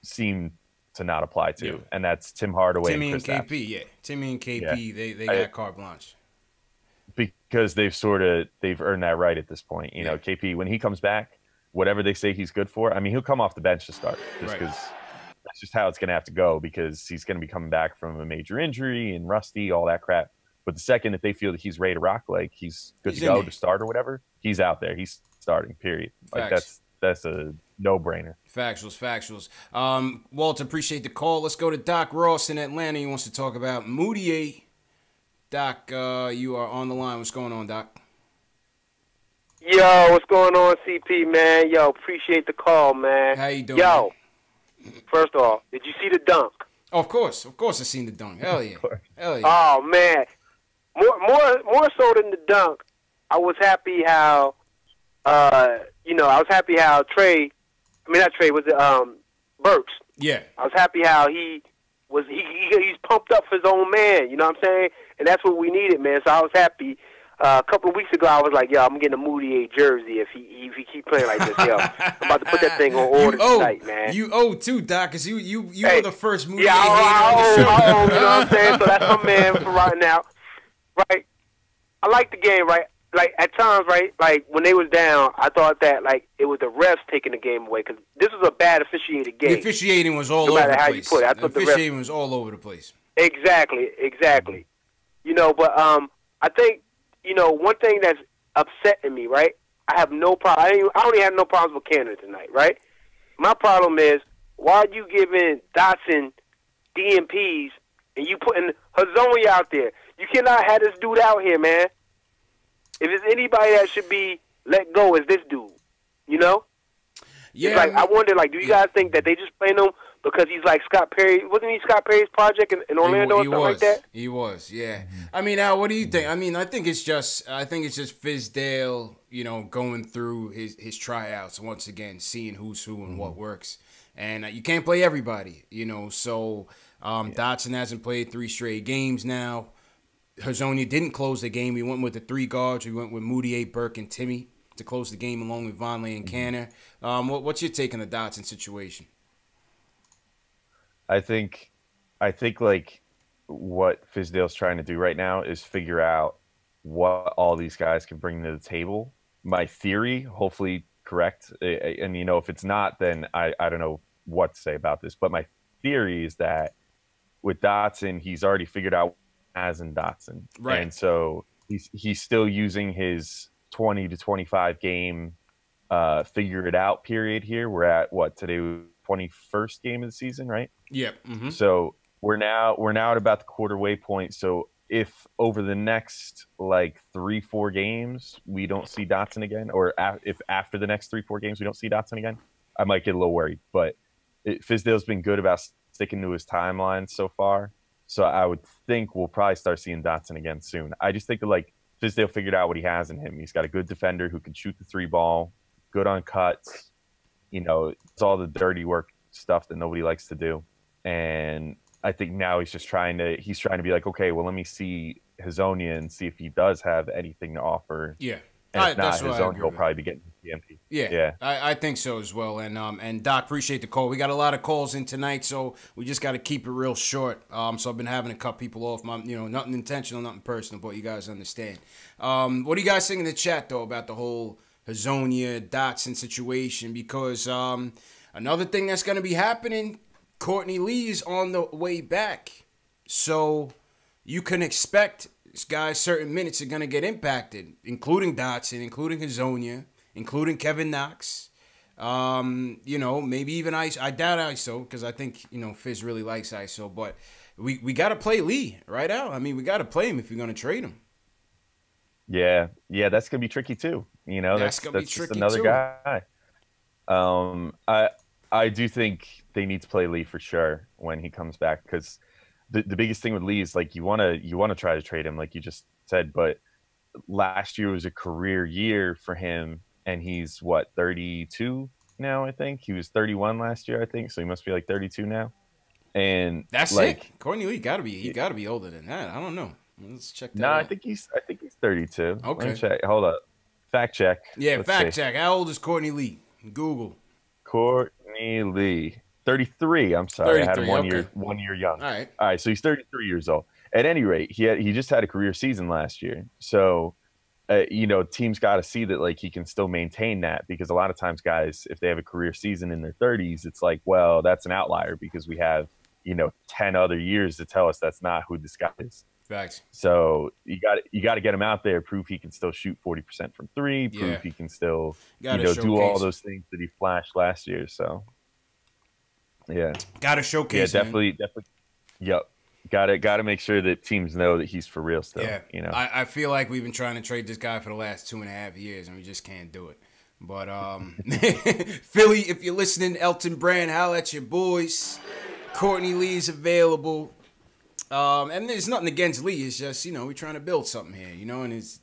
seem to not apply to, and that's Tim Hardaway Timmy and KP. Yeah, Timmy and KP, they got carte blanche because they've earned that right at this point. KP, when he comes back, whatever they say he's good for, I mean, he'll come off the bench to start just because that's just how it's going to have to go, because he's going to be coming back from a major injury and rusty, all that crap. But the second that they feel that he's ready to rock, like he's good to go to start or whatever, he's out there. He's starting, period. Like that's a no-brainer. Factuals. Walter, appreciate the call. Let's go to Doc Ross in Atlanta. He wants to talk about Moutier. Doc, you are on the line. What's going on, Doc? Yo, what's going on, CP, man? Yo, appreciate the call, man. How you doing? Yo, first off, did you see the dunk? Oh, of course I seen the dunk. Hell yeah. Oh man, more so than the dunk, I was happy how, Trey. I mean, not Trey. Was it Burks. Yeah. I was happy how he's pumped up for his own man. You know what I'm saying? And that's what we needed, man. So I was happy. A couple of weeks ago, I was like, yo, I'm getting a Moutier jersey if he keep playing like this. Yo, I'm about to put that thing on order tonight, man. You owe too, Doc, because you were the first Moutier hater. I owe, you know what I'm saying? So that's my man for right now. Right? I like the game, right? Like, at times, right, like, when they was down, I thought that, like, it was the refs taking the game away because this was a bad officiated game. The officiating was all no over the place. How place. You put it. I The thought officiating was all over the place. Exactly. You know, but I think, you know, one thing that's upsetting me, right, I have no problem. I only have no problems with Canada tonight, right? My problem is, why are you giving Dotson DMPs and you putting Hazonia out there? You cannot have this dude out here, man. If it's anybody that should be let go, it's this dude. You know? Yeah. It's like, I wonder, like, do you guys think that they just playing him because he's like Scott Perry? Wasn't he Scott Perry's project in Orlando or something like that? He was, yeah. I mean, Al, what do you think? I mean, I think it's just Fizdale, you know, going through his tryouts once again, seeing who's who and what works. And you can't play everybody, you know. So Dotson hasn't played 3 straight games now. Hazonia didn't close the game. We went with the 3 guards. We went with Moutier, Burke, and Timmy to close the game along with Vonleh and Canner. What's your take on the Dotson situation? I think like what Fizdale's trying to do right now is figure out what all these guys can bring to the table. My theory, hopefully correct, and you know, if it's not, then I don't know what to say about this. But my theory is that with Dotson, he's already figured out as in Dotson, right? And so he's still using his 20 to 25 game figure it out period here. We're at what today, 21st game of the season, right? Yeah. Mm-hmm. So we're now at about the quarter way point. So if over the next like 3-4 games we don't see Dotson again, or if after the next 3-4 games we don't see Dotson again, I might get a little worried. But Fizdale's been good about sticking to his timeline so far. So I would think we'll probably start seeing Dotson again soon. I just think that like Fizdale figured out what he has in him. He's got a good defender who can shoot the 3 ball, good on cuts. You know, it's all the dirty work stuff that nobody likes to do. And I think now he's trying to be like, okay, well, let me see Hazonia and see if he does have anything to offer. Yeah. And if not, Hazonia will probably be getting the MP. Yeah. I think so as well. And Doc, appreciate the call. We got a lot of calls in tonight, so we just got to keep it real short. So I've been having to cut people off. Nothing intentional, nothing personal, but you guys understand. What do you guys think in the chat, though, about the whole Hazonia Dotson situation? Because another thing that's going to be happening, Courtney Lee is on the way back. So you can expect this guy's certain minutes are going to get impacted, including Dotson, including Hazonia, including Kevin Knox. Maybe even ISO. I doubt ISO because I think, Fizz really likes ISO. But we got to play Lee right out. I mean, we got to play him if you're going to trade him. Yeah, that's going to be tricky too. That's going to be tricky just another too. guy. I do think they need to play Lee for sure when he comes back, because the biggest thing with Lee is like you want to try to trade him like you just said, but last year was a career year for him, and he's 32 now. I think he was 31 last year. I think so. He must be like 32 now. And that's like, it. Courtney Lee got to be older than that. I don't know. Let's check that. No, out. I think he's 32. Okay. Let me check. Hold up. Fact check. Yeah, Let's fact see. check. How old is Courtney Lee? Google. Courtney Lee, 33. I'm sorry, I had him 1 year young. All right. So he's 33 years old. At any rate, he just had a career season last year. So, teams got to see that like he can still maintain that, because a lot of times guys, if they have a career season in their 30s, it's like, well, that's an outlier because we have 10 other years to tell us that's not who this guy is. Facts. So you got to get him out there, prove he can still shoot 40% from 3, prove he can still do all those things that he flashed last year. So yeah, got to showcase. Yeah, definitely. Yep. Got to make sure that teams know that he's for real still. Yeah. I feel like we've been trying to trade this guy for the last 2.5 years, and we just can't do it. But Philly, if you're listening, Elton Brand, holla at your boys. Courtney Lee's available. And there's nothing against Lee. It's just, we're trying to build something here, and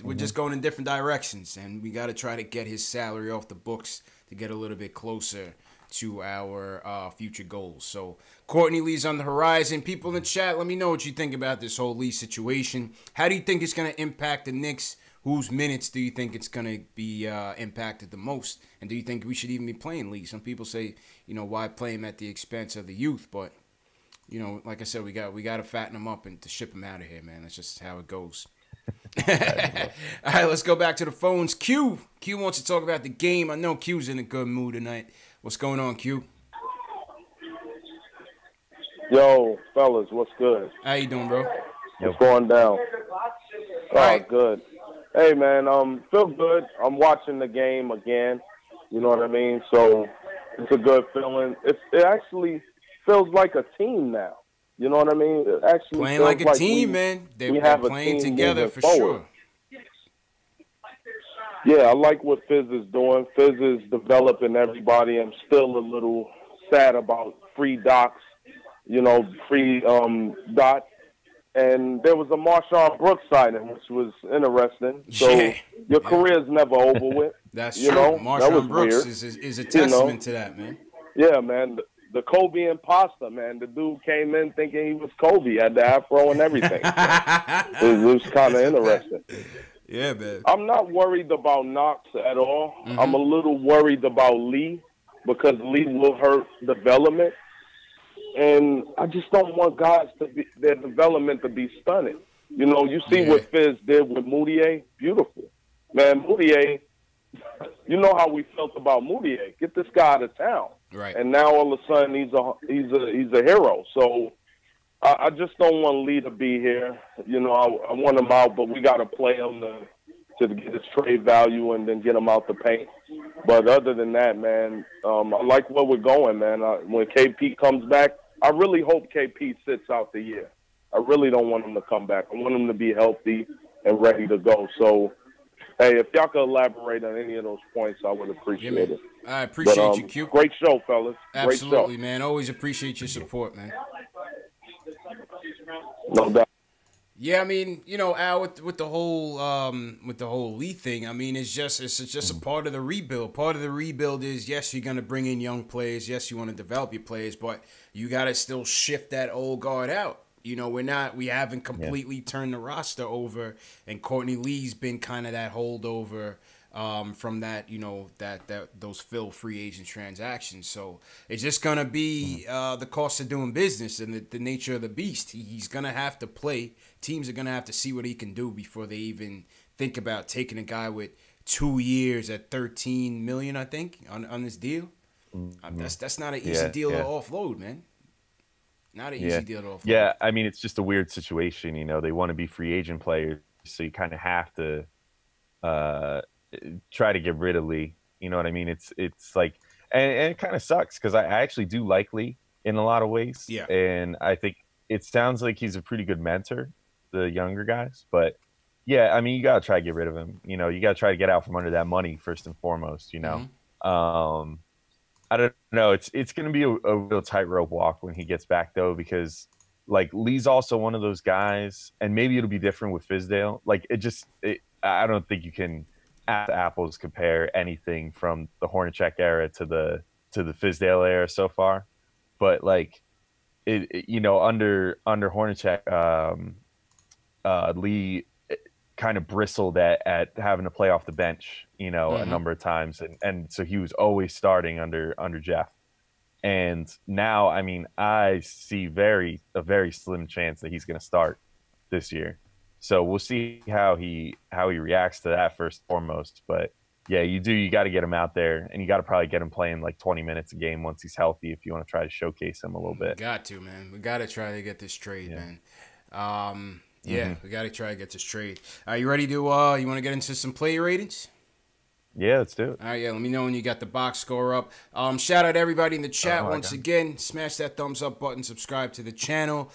we're just going in different directions, and we got to try to get his salary off the books to get a little bit closer to our future goals. So Courtney Lee's on the horizon. People in the chat, let me know what you think about this whole Lee situation. How do you think it's going to impact the Knicks? Whose minutes do you think it's going to be impacted the most? And do you think we should even be playing Lee? Some people say, why play him at the expense of the youth? But, like I said, we got to fatten him up and to ship him out of here, man. That's just how it goes. All right, let's go back to the phones. Q wants to talk about the game. I know Q's in a good mood tonight. What's going on, Q? Yo, fellas, what's good? How you doing, bro? What's going down? right. Good. Hey, man, feel good. I'm watching the game again. You know what I mean? So it's a good feeling. It actually feels like a team now. You know what I mean? It actually playing feels like a team, man. They're playing together for sure. Yeah, I like what Fizz is doing. Fizz is developing everybody. I'm still a little sad about free Docs, free Dot. And there was a Marshawn Brooks signing, which was interesting. So your career's never over with. That's true. Marshawn Brooks is a testament to that, man. Yeah, man. The Kobe imposter, man. The dude came in thinking he was Kobe, had the afro and everything. It was kind of interesting. Yeah, man. I'm not worried about Knox at all. Mm-hmm. I'm a little worried about Lee because Lee will hurt development. And I just don't want guys their development to be stunted. You see what Fizz did with Moutier? Beautiful. Man, Moutier, you know how we felt about Moutier. Get this guy out of town. Right. And now all of a sudden he's a hero. So I just don't want Lee to be here. I want him out, but we got to play him to get his trade value and then get him out the paint. But other than that, man, I like where we're going, man. When KP comes back, I really hope KP sits out the year. I really don't want him to come back. I want him to be healthy and ready to go. So, hey, if y'all could elaborate on any of those points, I would appreciate it. I appreciate you, Q. Great show, fellas. Absolutely, great show. Man. Always appreciate your support, man. No doubt. Yeah, I mean, Al, with the whole Lee thing, I mean, it's just a part of the rebuild. Part of the rebuild is, yes, you're gonna bring in young players. Yes, you want to develop your players, but you gotta still shift that old guard out. We haven't completely turned the roster over, and Courtney Lee's been kind of that holdover from that, those Phil free agent transactions. So it's just gonna be the cost of doing business and the nature of the beast. He's gonna have to play. Teams are gonna have to see what he can do before they even think about taking a guy with 2 years at $13 million, I think, on this deal. That's not an easy deal to offload, man. Not an easy deal to offload. Yeah, I mean, it's just a weird situation. They want to be free agent players, so you kind of have to try to get rid of Lee. You know what I mean? It's like, and it kind of sucks because I actually do like Lee in a lot of ways. Yeah. And I think it sounds like he's a pretty good mentor, the younger guys. But yeah, I mean, you got to try to get rid of him. You got to try to get out from under that money first and foremost, Mm-hmm. I don't know. It's going to be a real tightrope walk when he gets back, though, because like Lee's also one of those guys, and maybe it'll be different with Fizdale. Like I don't think you can apples compare anything from the Hornacek era to the Fizdale era so far. But like under Hornacek, Lee kind of bristled at having to play off the bench, a number of times. And so he was always starting under Jeff. And now, I mean, I see a very slim chance that he's going to start this year. So we'll see how he reacts to that first and foremost. But yeah, you got to get him out there, and you got to probably get him playing like 20 minutes a game once he's healthy if you want to try to showcase him a little bit. Got to, man. We got to try to get this trade, man. We got to try to get this trade. Are you ready to, you want to get into some player ratings? Yeah, let's do it. All right, let me know when you got the box score up. Shout out to everybody in the chat once again. Smash that thumbs up button. Subscribe to the channel.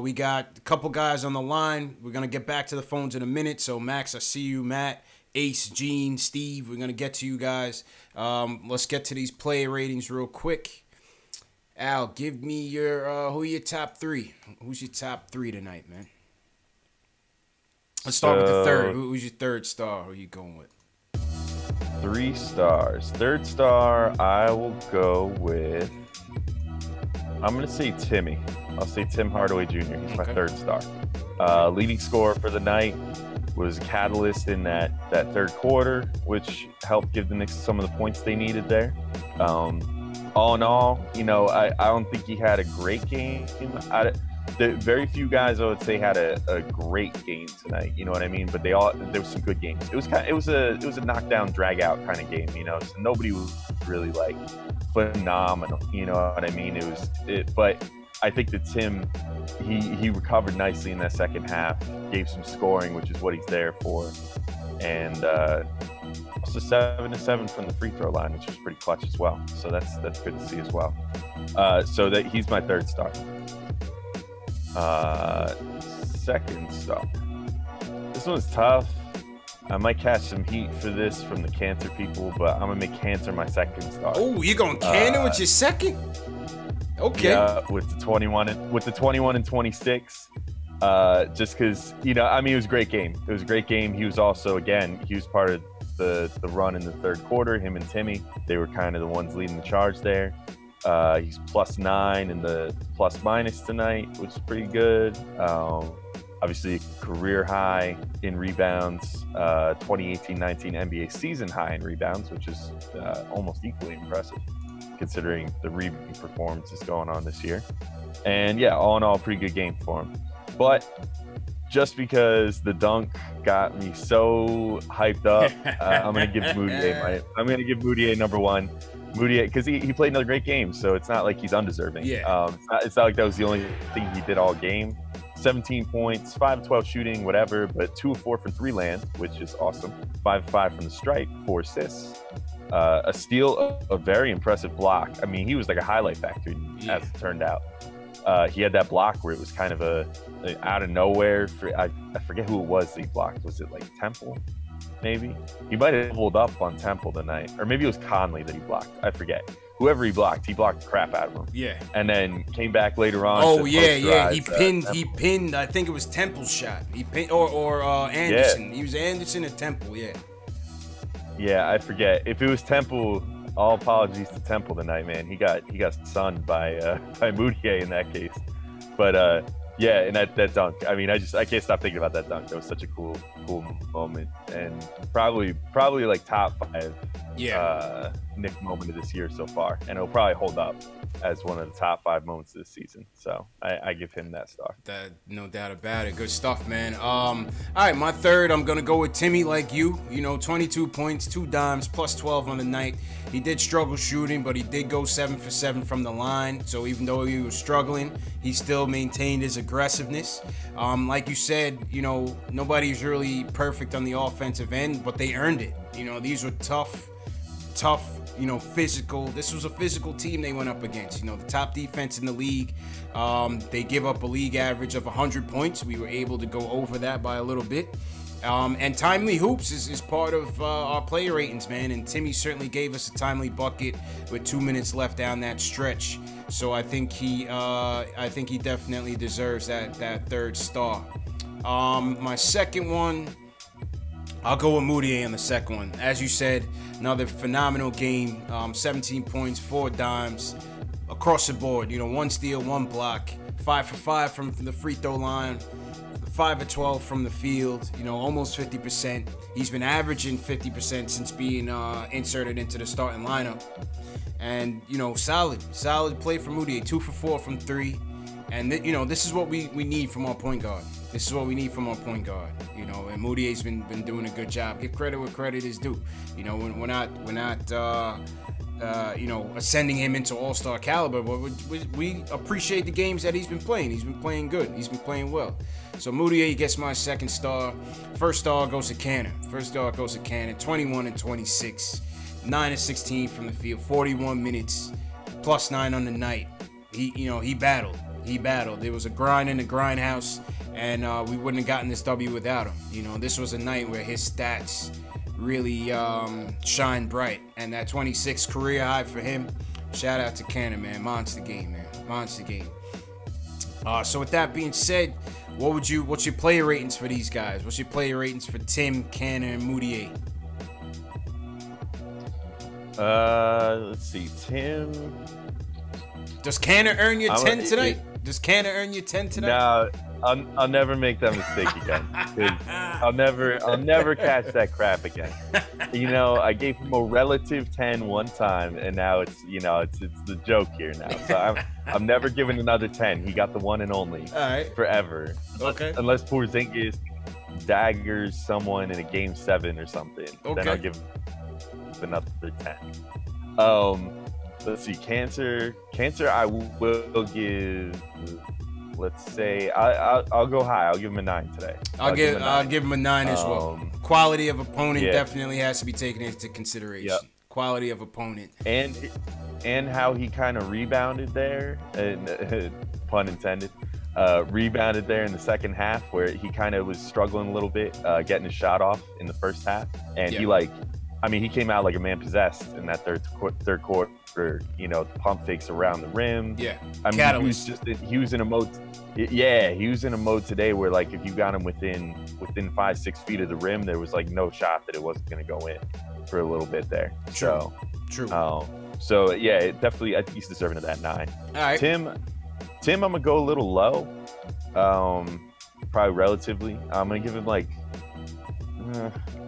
We got a couple guys on the line. We're going to get back to the phones in a minute. So, Max, I see you. Matt, Ace, Gene, Steve, we're going to get to you guys. Let's get to these player ratings real quick. Al, give me your who are your top three? Who's your top three tonight, man? Let's start with the third. Who's your third star? Who are you going with? 3 stars. Third star, I will go with. I'm going to say Timmy. I'll say Tim Hardaway Jr. He's my third star. Leading scorer for the night, was a catalyst in that third quarter, which helped give the Knicks some of the points they needed there. All in all, you know, I don't think he had a great game. Very few guys I would say had a great game tonight. You know what I mean? But there was some good games. It was a knockdown, drag out kind of game. You know, so nobody was really like phenomenal. You know what I mean? But I think that Tim, he recovered nicely in that second half, gave some scoring, which is what he's there for, and also 7-7 from the free throw line, which is pretty clutch as well. So that's good to see as well. So that he's my third star. Second star. This one's tough. I might catch some heat for this from the Cantor people, but I'm gonna make Cantor my second star. Oh, you're going Cantor with your second? Okay. Yeah, with the 21 and 26. Just because, you know, I mean, it was a great game. It was a great game. He was also, again, he was part of the run in the third quarter. Him and Timmy, they were kind of the ones leading the charge there. He's +9 in the plus minus tonight, which is pretty good. Obviously, career high in rebounds, 2018-19 NBA season high in rebounds, which is almost equally impressive considering the rebound performances going on this year. And yeah, all in all, pretty good game for him. But just because the dunk got me so hyped up, I'm gonna give Moutier number one. Moutier, because he played another great game, so it's not like he's undeserving. Yeah. It's not like that was the only thing he did all game. 17 points, 5 of 12 shooting, whatever, but 2 of 4 from 3 land, which is awesome. 5 of 5 from the stripe, 4 assists. A steal, a very impressive block. I mean, he was like a highlight factory, as it turned out. He had that block where it was kind of a out of nowhere. I forget who it was that he blocked. Was it like Temple? Maybe he might have doubled up on Temple tonight, or maybe it was Conley that he blocked. I forget. Whoever he blocked the crap out of him. Yeah. And then came back later on. Oh yeah. He pinned. I think it was Temple's shot. He pinned or Anderson. Yeah. He was Anderson at Temple. Yeah. Yeah, I forget if it was Temple. All apologies to Temple tonight, man. He got sunned by Moutier in that case. But yeah, and that dunk. I mean, I can't stop thinking about that dunk. That was such a cool moment, and probably like top 5 Knick moment of this year so far, and it'll probably hold up as one of the top 5 moments of this season. So I give him that star. No doubt about it. Good stuff, man. All right, my third, I'm gonna go with Timmy, like you. You know, 22 points, 2 dimes, plus 12 on the night. He did struggle shooting, but he did go 7 for 7 from the line. So even though he was struggling, he still maintained his aggressiveness. Like you said, you know, nobody's really perfect on the offensive end, but they earned it. You know, these were tough, you know, physical. This was a physical team they went up against. You know, the top defense in the league. They give up a league average of 100 points. We were able to go over that by a little bit. And timely hoops is part of our player ratings, man. And Timmy certainly gave us a timely bucket with 2 minutes left down that stretch. So I think he definitely deserves that third star. My second one, I'll go with Moutier on the second one. As you said, another phenomenal game. 17 points, 4 dimes across the board. You know, 1 steal, 1 block, 5 for 5 from the free throw line, 5 of 12 from the field. You know, almost 50%. He's been averaging 50% since being inserted into the starting lineup. And you know, solid play from Moutier. 2 for 4 from 3. And you know, this is what we need from our point guard. This is what we need from our point guard, you know. And Moutier's been doing a good job. Give credit where credit is due. You know, we're not you know, ascending him into all-star caliber, but we appreciate the games that he's been playing. He's been playing good. He's been playing well. So Moutier gets my second star. First star goes to Cannon. 21 and 26, 9 and 16 from the field, 41 minutes, plus 9 on the night. He battled. There was a grind in the grindhouse, and we wouldn't have gotten this W without him. You know, this was a night where his stats really shine bright, and that 26 career high for him. Shout out to Cannon, man. Monster game, man. Monster game. So with that being said, what's your player ratings for these guys? What's your player ratings for Tim, Cannon, and Moutier? Let's see, Tim. Does Canner earn your 10 tonight? Does Canner earn your 10 tonight? No, I'll never make that mistake again. 'Cause I'll never catch that crap again. You know, I gave him a relative 10 one time, and now it's the joke here now. So I'm never giving another 10. He got the one and only. All right. Forever. Okay. Unless Porzingis daggers someone in a game 7 or something, then I'll give him another 10. Let's see, Cancer, I will give. Let's say I'll go high. I'll give him a 9 today. I'll give him a 9 as well. Quality of opponent definitely has to be taken into consideration. Yep. Quality of opponent and how he kind of rebounded there, and pun intended. Rebounded there in the second half where he kind of was struggling a little bit, getting his shot off in the first half, and he came out like a man possessed in that third quarter. You know, pump fakes around the rim. Yeah, I mean, he was in a mode. Yeah, he was in a mode today where, like, if you got him within 5-6 feet of the rim, there was like no shot that it wasn't going to go in for a little bit there. True. So yeah, it definitely, I think he's deserving of that 9. All right, Tim, I'm gonna go a little low. Probably relatively. I'm gonna give him like.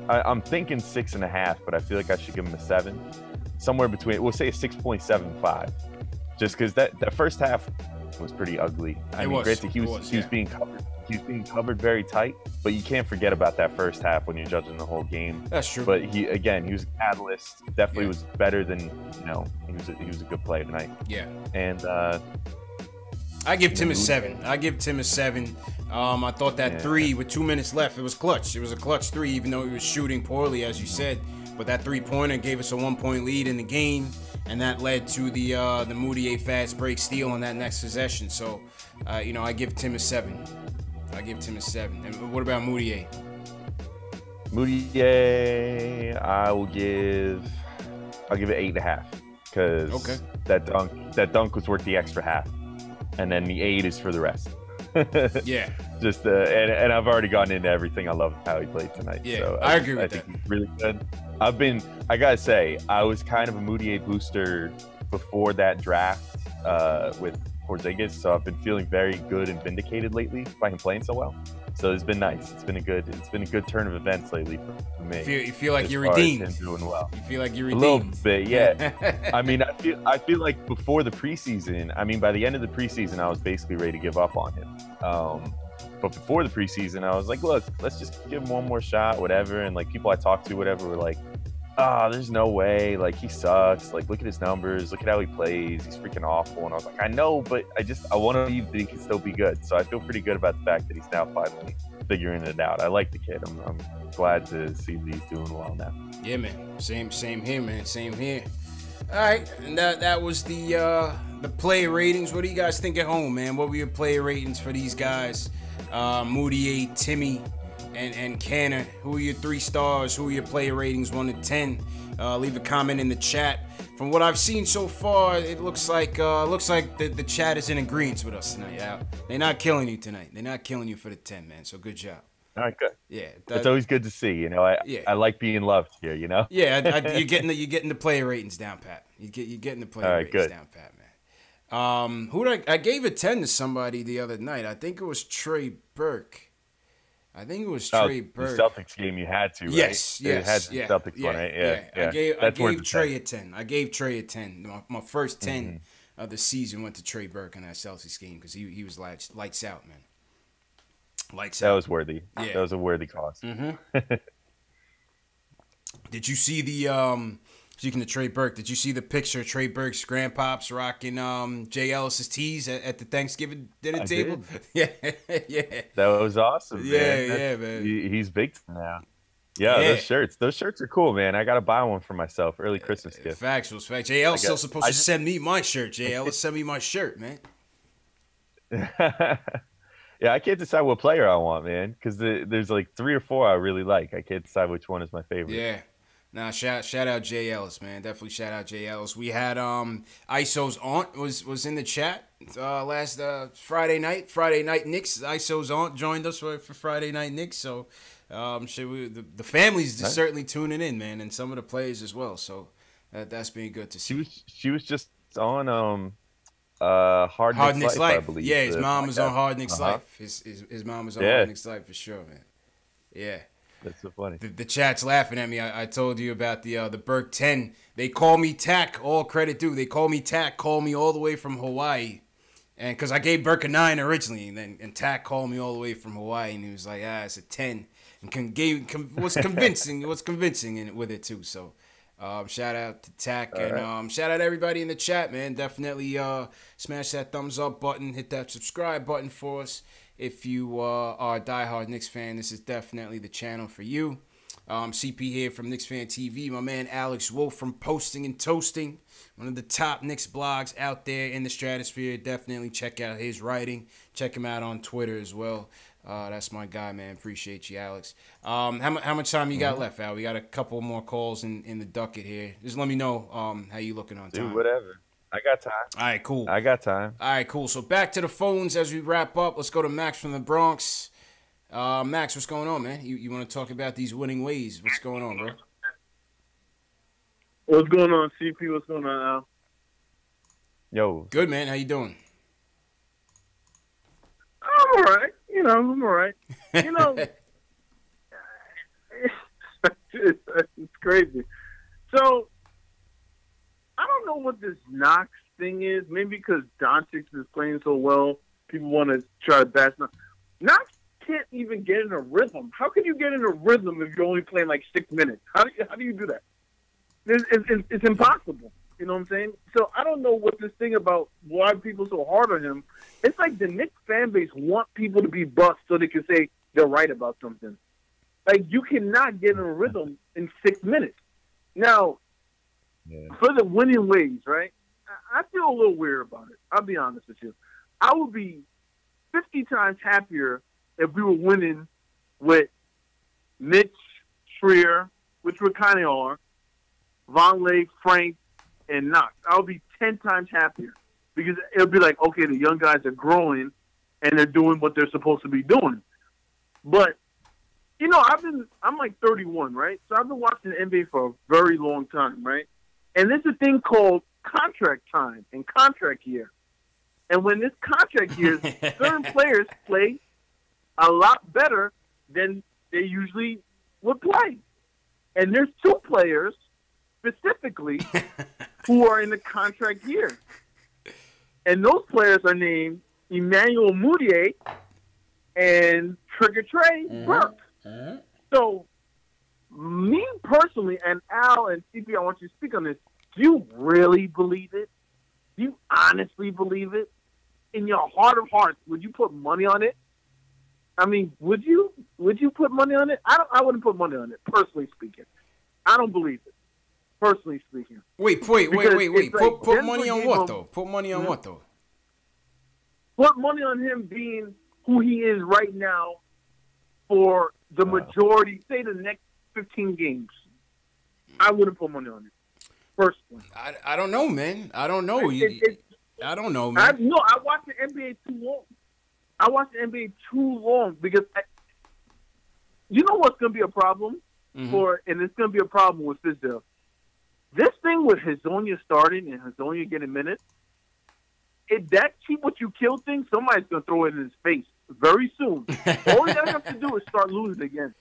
I'm thinking 6.5, but I feel like I should give him a 7. Somewhere between, we'll say a 6.75, just because that first half was pretty ugly. Granted, he was being covered. He was being covered very tight, but you can't forget about that first half when you're judging the whole game. That's true. But he was a catalyst. Definitely was better than he was a good player tonight. Yeah. And I give Tim a 7. I thought that 3 with 2 minutes left, it was clutch. It was a clutch 3, even though he was shooting poorly, as you said. But that 3-pointer gave us a 1-point lead in the game, and that led to the Moutier fast break steal on that next possession. So, I give Tim a 7. And what about Moutier? Moutier, I'll give it 8.5 because that dunk was worth the extra half, and then the 8 is for the rest. Yeah. Just and I've already gotten into everything. I love how he played tonight. Yeah, so I agree with that. I think he's really good. I gotta say, I was kind of a Moutier booster before that draft with Porzingis, so I've been feeling very good and vindicated lately by him playing so well. So it's been nice. It's been a good turn of events lately for me. You feel like you're redeemed. Him doing well. You feel like you're redeemed. A little bit, yeah. I mean, I feel like before the preseason. I mean, by the end of the preseason, I was basically ready to give up on him. But before the preseason, I was like, look, let's just give him one more shot, whatever. And like people I talked to, whatever, were like, there's no way. Like, he sucks. Like, look at his numbers. Look at how he plays. He's freaking awful. And I was like, I know, but I want to believe that he can still be good. So I feel pretty good about the fact that he's now finally figuring it out. I like the kid. I'm glad to see that he's doing well now. Yeah, man. Same here, man. Same here. All right, and that was the player ratings. What do you guys think at home, man? What were your player ratings for these guys? Moutier, Timmy, and Canner. Who are your 3 stars? Who are your player ratings 1 to 10? Leave a comment in the chat. From what I've seen so far, it looks like the chat is in agreement with us tonight. Yeah, they're not killing you tonight. They're not killing you for the 10, man. So good job. All right, good. Yeah, it's always good to see. You know, I like being loved here. You know. Yeah, you're getting the player ratings down, Pat. You're getting the player ratings down, Pat, man. I gave a 10 to somebody the other night. I think it was Trey Burke. The Celtics game you had to, right? Yes. It had the Celtics one, right? Yeah. I gave Trey a 10. I gave Trey a 10. My first 10 of the season went to Trey Burke in that Celtics game because he was lights out, man. That was worthy. Yeah. That was a worthy cause. Mm-hmm. Did you see the speaking of Trey Burke, did you see the picture of Trey Burke's grandpops rocking Jay Ellis's tees at the Thanksgiving dinner table? Yeah. That was awesome, man. Yeah, man. He's big now. Yeah, those shirts are cool, man. I gotta buy one for myself. Early Christmas gift. Facts. Jay Ellis still supposed to send me my shirt. Jay Ellis, send me my shirt, man. Yeah, I can't decide what player I want, man, because there's like 3 or 4 I really like. I can't decide which one is my favorite. Yeah. Nah, shout out Jay Ellis, man. Definitely shout out Jay Ellis. We had ISO's aunt was in the chat last Friday night. Friday Night Knicks. ISO's aunt joined us for Friday Night Knicks. So the family's certainly tuning in, man, and some of the players as well. So That's been good to see. She was just on Hard Knicks Life, I believe. Yeah, his mom was on Hard Knicks Life. His mom was on Hard Knicks Life for sure, man. Yeah. That's so funny. The chat's laughing at me. I told you about the Burke 10. They call me Tack. All credit due. They call me Tack. Call me all the way from Hawaii. And because I gave Burke a 9 originally, and Tack called me all the way from Hawaii, and he was like, it's a 10. And was convincing. Was convincing with it too. So shout out to Tack, and shout out to everybody in the chat, man. Definitely smash that thumbs up button, hit that subscribe button for us. If you are a diehard Knicks fan, this is definitely the channel for you. CP here from Knicks Fan TV. My man Alex Wolf from Posting and Toasting, one of the top Knicks blogs out there in the stratosphere. Definitely check out his writing. Check him out on Twitter as well. That's my guy, man. Appreciate you, Alex. How much time you got left, Al? We got a couple more calls in the ducket here. Just let me know how you looking on time. Dude, whatever. I got time. All right, cool. I got time. All right, cool. So back to the phones as we wrap up. Let's go to Max from the Bronx. Max, what's going on, man? You want to talk about these winning ways? What's going on, bro? What's going on, CP? What's going on, Al? Yo. Good, man. How you doing? I'm all right. I'm all right. It's crazy. So, I don't know what this Knox thing is. Maybe because Doncic is playing so well, people want to try to bash Knox. Knox can't even get in a rhythm. How can you get in a rhythm if you're only playing like 6 minutes? How do you do that? It's impossible. You know what I'm saying? So I don't know what this thing about why people so hard on him. It's like the Knicks fan base want people to be bust so they can say they're right about something. Like, you cannot get in a rhythm in 6 minutes. Now, for the winning ways, right? I feel a little weird about it. I'll be honest with you. I would be 50 times happier if we were winning with Mitch, Schreier, which we kind of are, Vonleh, Frank, and Knox. I would be 10 times happier because it'll be like, okay, the young guys are growing and they're doing what they're supposed to be doing. But, I'm like 31, right? So I've been watching the NBA for a very long time, right? And there's a thing called contract time and contract year. And when this contract year, certain players play a lot better than they usually would play. And there's 2 players specifically who are in the contract year. And those players are named Emmanuel Mudiay and Trigger Trey Burke. So, me personally, and Al and CP, I want you to speak on this. Do you really believe it? Do you honestly believe it? In your heart of hearts, would you put money on it? I mean, would you put money on it? I wouldn't put money on it, personally speaking. I don't believe it, personally speaking. Wait. Put money on what, though? Put money on what, though? Put money on him being who he is right now for the majority, say the next 15 games. I wouldn't put money on it, personally. I don't know, man. I don't know. I don't know, man. I watched the NBA too long. Because you know what's going to be a problem and it's going to be a problem with this deal. This thing with Hezonja starting and Hezonja getting minutes, that cheap what you kill thing, somebody's going to throw it in his face very soon. All you have to do is start losing again.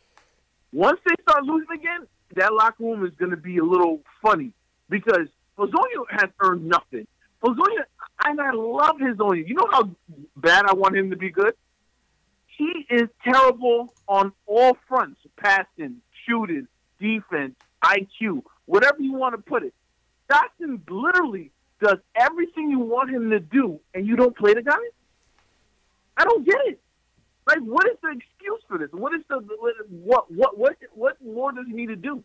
Once they start losing again, that locker room is going to be a little funny because Hezonja has earned nothing. Hezonja, and I love Hezonja. You know how bad I want him to be good? He is terrible on all fronts, passing, shooting, defense, IQ, whatever you want to put it. Dotson literally does everything you want him to do, and you don't play the guy? I don't get it. Like, what is the excuse for this? What more does he need to do?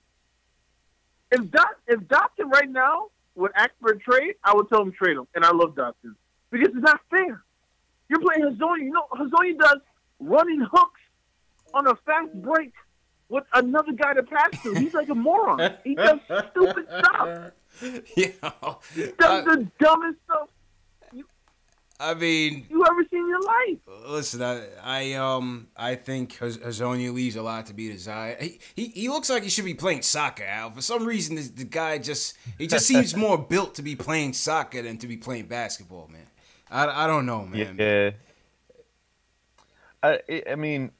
If Dotson right now would ask for a trade, I would tell him trade him, and I love Dotson because it's not fair. You're playing Hezonja. Hezonja does running hooks on a fast break with another guy to pass to. He's like a moron. He does stupid stuff. He does the dumbest stuff. I mean, you ever seen in your life. Listen, I think Hazonia leaves a lot to be desired. He looks like he should be playing soccer, Al. For some reason, the guy just seems more built to be playing soccer than to be playing basketball, man. I don't know, man. Yeah. I mean,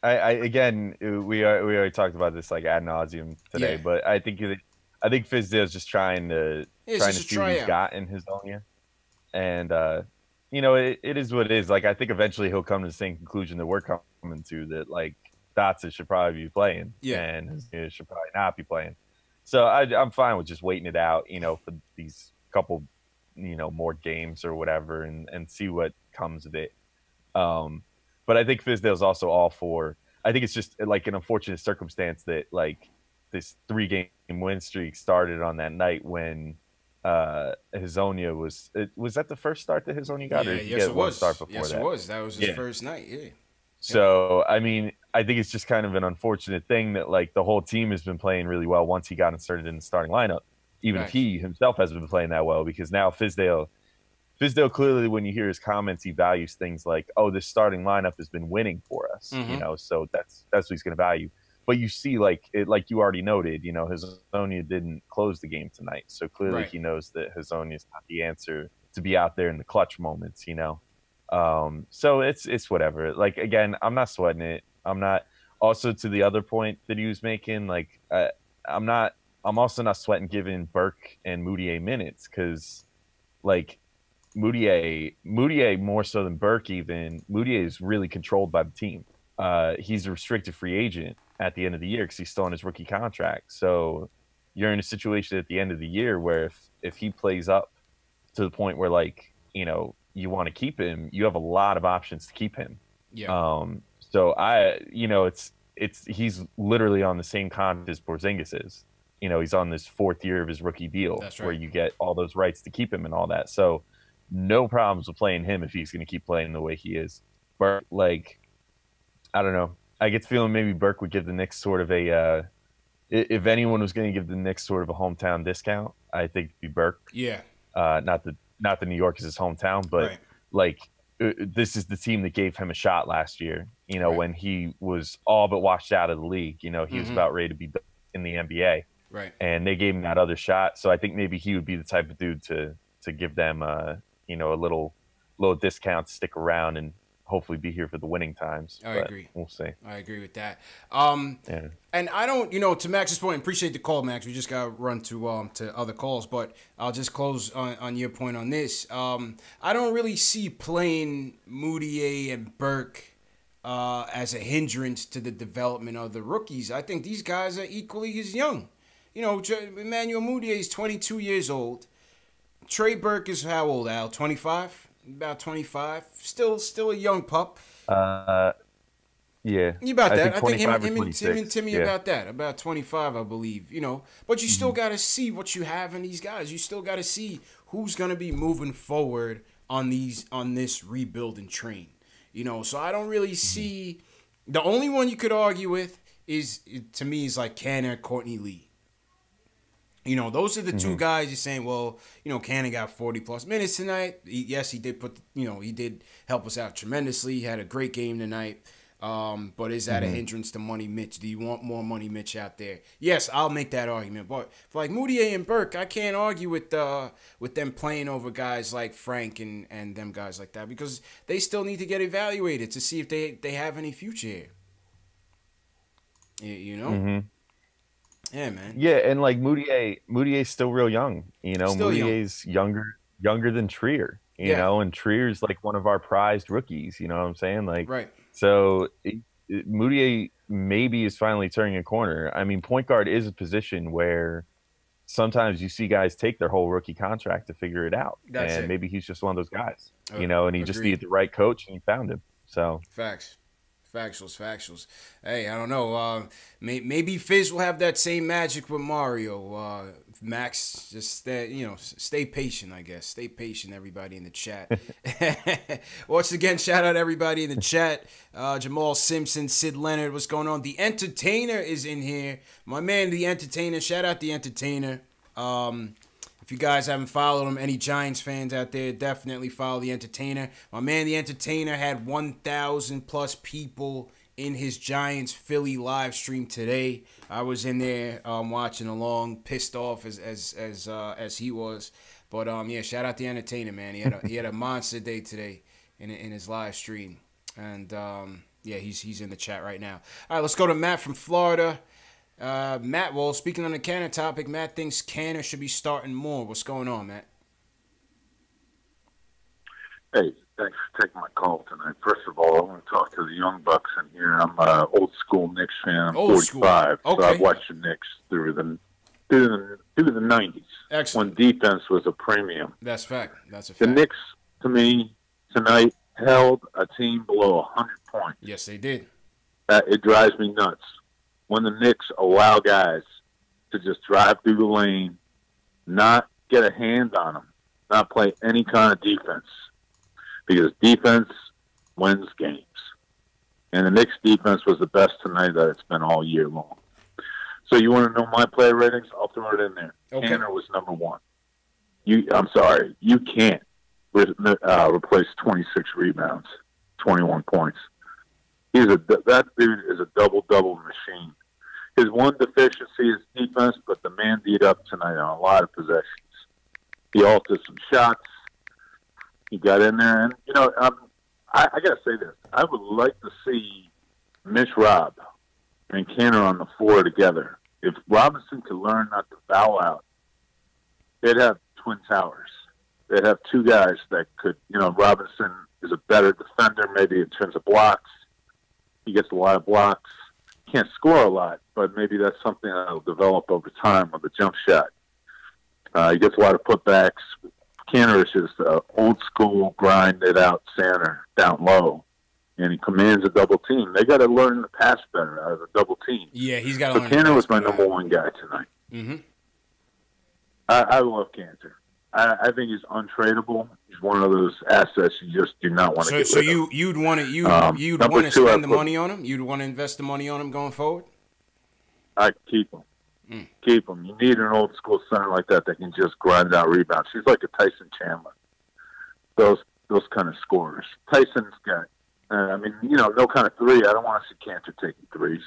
again, we already talked about this like ad nauseum today, but I think Fizdale's just trying to see what he's got in Hazonia, and you know, it is what it is. Like, I think eventually he'll come to the same conclusion that we're coming to, that like Dotson should probably be playing, and Hazonia should probably not be playing. So I'm fine with just waiting it out, you know, for these couple, you know, more games or whatever, and see what comes of it. But I think Fizdale's also all for. I think it's just like an unfortunate circumstance that like this 3-game win streak started on that night when Hazonia was that the first start that Hazonia got? Yeah, yes, it was. Start before that? It was. That was his first night. Yeah. So I mean, I think it's just kind of an unfortunate thing that like the whole team has been playing really well once he got inserted in the starting lineup, even if he himself hasn't been playing that well, because now Fizdale clearly, when you hear his comments, he values things like, oh, this starting lineup has been winning for us, you know, so that's what he's going to value. But you see, like you already noted, you know, Hazonia didn't close the game tonight, so clearly he knows that Hazonia is not the answer to be out there in the clutch moments, you know. So it's whatever. Like, again, I'm not sweating it. I'm not. Also, to the other point that he was making, like, I'm also not sweating giving Burke and Moutier minutes, because, like, Moutier more so than Burke even. Moutier is really controlled by the team. He's a restricted free agent at the end of the year because he's still on his rookie contract. So you're in a situation at the end of the year where if he plays up to the point where, like, you know, you want to keep him, you have a lot of options to keep him. Yeah. So he's literally on the same contract as Porzingis is. You know, he's on this 4th year of his rookie deal. That's right. Where you get all those rights to keep him and all that. So no problems with playing him if he's going to keep playing the way he is. But, like, I don't know. I get the feeling maybe Burke would give the Knicks sort of a if anyone was going to give the Knicks sort of a hometown discount, I think it'd be Burke. Yeah. Not the New York is his hometown, but like this is the team that gave him a shot last year. You know, when he was all but washed out of the league. You know, he was about ready to be in the NBA. Right. And they gave him that other shot. So I think maybe he would be the type of dude to give them you know, a little discount to stick around and hopefully be here for the winning times. I agree. We'll see. I agree with that. And I don't, you know, to Max's point, appreciate the call, Max. We just got to run to other calls, but I'll just close on your point on this. I don't really see playing Moutier and Burke as a hindrance to the development of the rookies. I think these guys are equally as young. You know, Emmanuel Moutier is 22 years old. Trey Burke is how old, Al? 25? About 25. Still a young pup. Yeah. You about that. I think him and and Timmy about that. About 25, I believe. You know, but you still got to see what you have in these guys. You still got to see who's going to be moving forward on this rebuilding train. You know, so I don't really see. The only one you could argue with is like Cannon, Courtney Lee. You know, those are the two guys you're saying, well, you know, Cannon got 40-plus minutes tonight. Yes, he did he did help us out tremendously. He had a great game tonight. But is that a hindrance to Money Mitch? Do you want more Money Mitch out there? Yes, I'll make that argument. But for like Moutier and Burke, I can't argue with them playing over guys like Frank and them guys like that, because they still need to get evaluated to see if they have any future here. You know? Yeah, man. Yeah, and like Moutier's still real young. You know, Still Moutier's younger than Trier. You know, and Trier's like one of our prized rookies. You know what I'm saying? Like, right. So Moutier maybe is finally turning a corner. I mean, point guard is a position where sometimes you see guys take their whole rookie contract to figure it out. And maybe he's just one of those guys. You know, and he just needed the right coach, and he found him. So Factuals. Hey, I don't know. Maybe Fizz will have that same magic with Mario. Max, just stay patient, I guess. Stay patient, everybody in the chat. Once again, shout out everybody in the chat. Jamal Simpson, Sid Leonard, what's going on? The Entertainer is in here. My man, The Entertainer. Shout out The Entertainer. If you guys haven't followed him, any Giants fans out there, definitely follow The Entertainer. My man, The Entertainer, had 1,000 plus people in his Giants Philly live stream today. I was in there watching along, pissed off as he was. But yeah, shout out The Entertainer, man. He had a monster day today in his live stream, and yeah, he's in the chat right now. All right, let's go to Matt from Florida. Matt, well, speaking on the Canner topic, Matt thinks Canner should be starting more. What's going on, Matt? Hey, thanks for taking my call tonight. First of all, I want to talk to the young bucks in here. I'm an old school Knicks fan. I'm 45, okay. So I've watched the Knicks through the 90s. Excellent. When defense was a premium. That's fact. That's a fact. The Knicks, to me, tonight held a team below 100 points. Yes, they did. It drives me nuts when the Knicks allow guys to just drive through the lane, not get a hand on them, not play any kind of defense. Because defense wins games. And the Knicks defense was the best tonight that it's been all year long. So you want to know my player ratings? I'll throw it in there. Okay. Tanner was number one. I'm sorry. You can't replace 26 rebounds, 21 points. That dude is a double-double machine. His one deficiency is defense, but the man beat up tonight on a lot of possessions. He altered some shots. He got in there, and I got to say this: I would like to see Mitch Rob and Canner on the floor together. If Robinson could learn not to foul out, they'd have twin towers. They'd have two guys that could. Robinson is a better defender, maybe in terms of blocks. He gets a lot of blocks. Can't score a lot, but maybe that's something that'll develop over time with the jump shot. He gets a lot of putbacks. Canner is just an old-school, grinded-out center down low, and he commands a double team. They got to learn to pass better out of a double team. Yeah, he's got to learn. So Canner was my number one guy tonight. Mm-hmm. I love Cantor. I think he's untradeable. He's one of those assets you just do not want to get rid of. You'd want to spend the money on him? You'd want to invest the money on him going forward? I'd keep him. Keep him. You need an old school center like that can just grind out rebounds. He's like a Tyson Chandler. Those kind of scorers. Tyson's got, no kind of three. I don't want to see Cantor taking threes.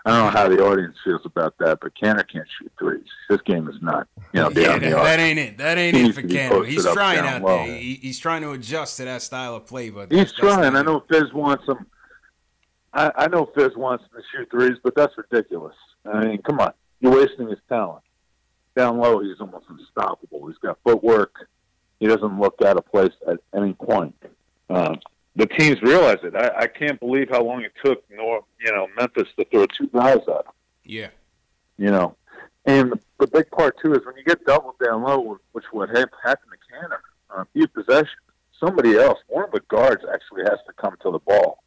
I don't know how the audience feels about that, but Cantor can't shoot threes. His game is not, beyond the arc. That ain't it. That ain't it for Cantor. He's trying out there. He's trying to adjust to that style of play, but he's trying. I know Fizz wants him. I know Fizz wants him to shoot threes, but that's ridiculous. I mean, come on. You're wasting his talent. Down low, he's almost unstoppable. He's got footwork. He doesn't look out of place at any point. The teams realize it. I can't believe how long it took Memphis to throw two guys at him. Yeah. And the big part, too, is when you get doubled down low, which would happened to Canner on a few possessions, somebody else, one of the guards actually has to come to the ball.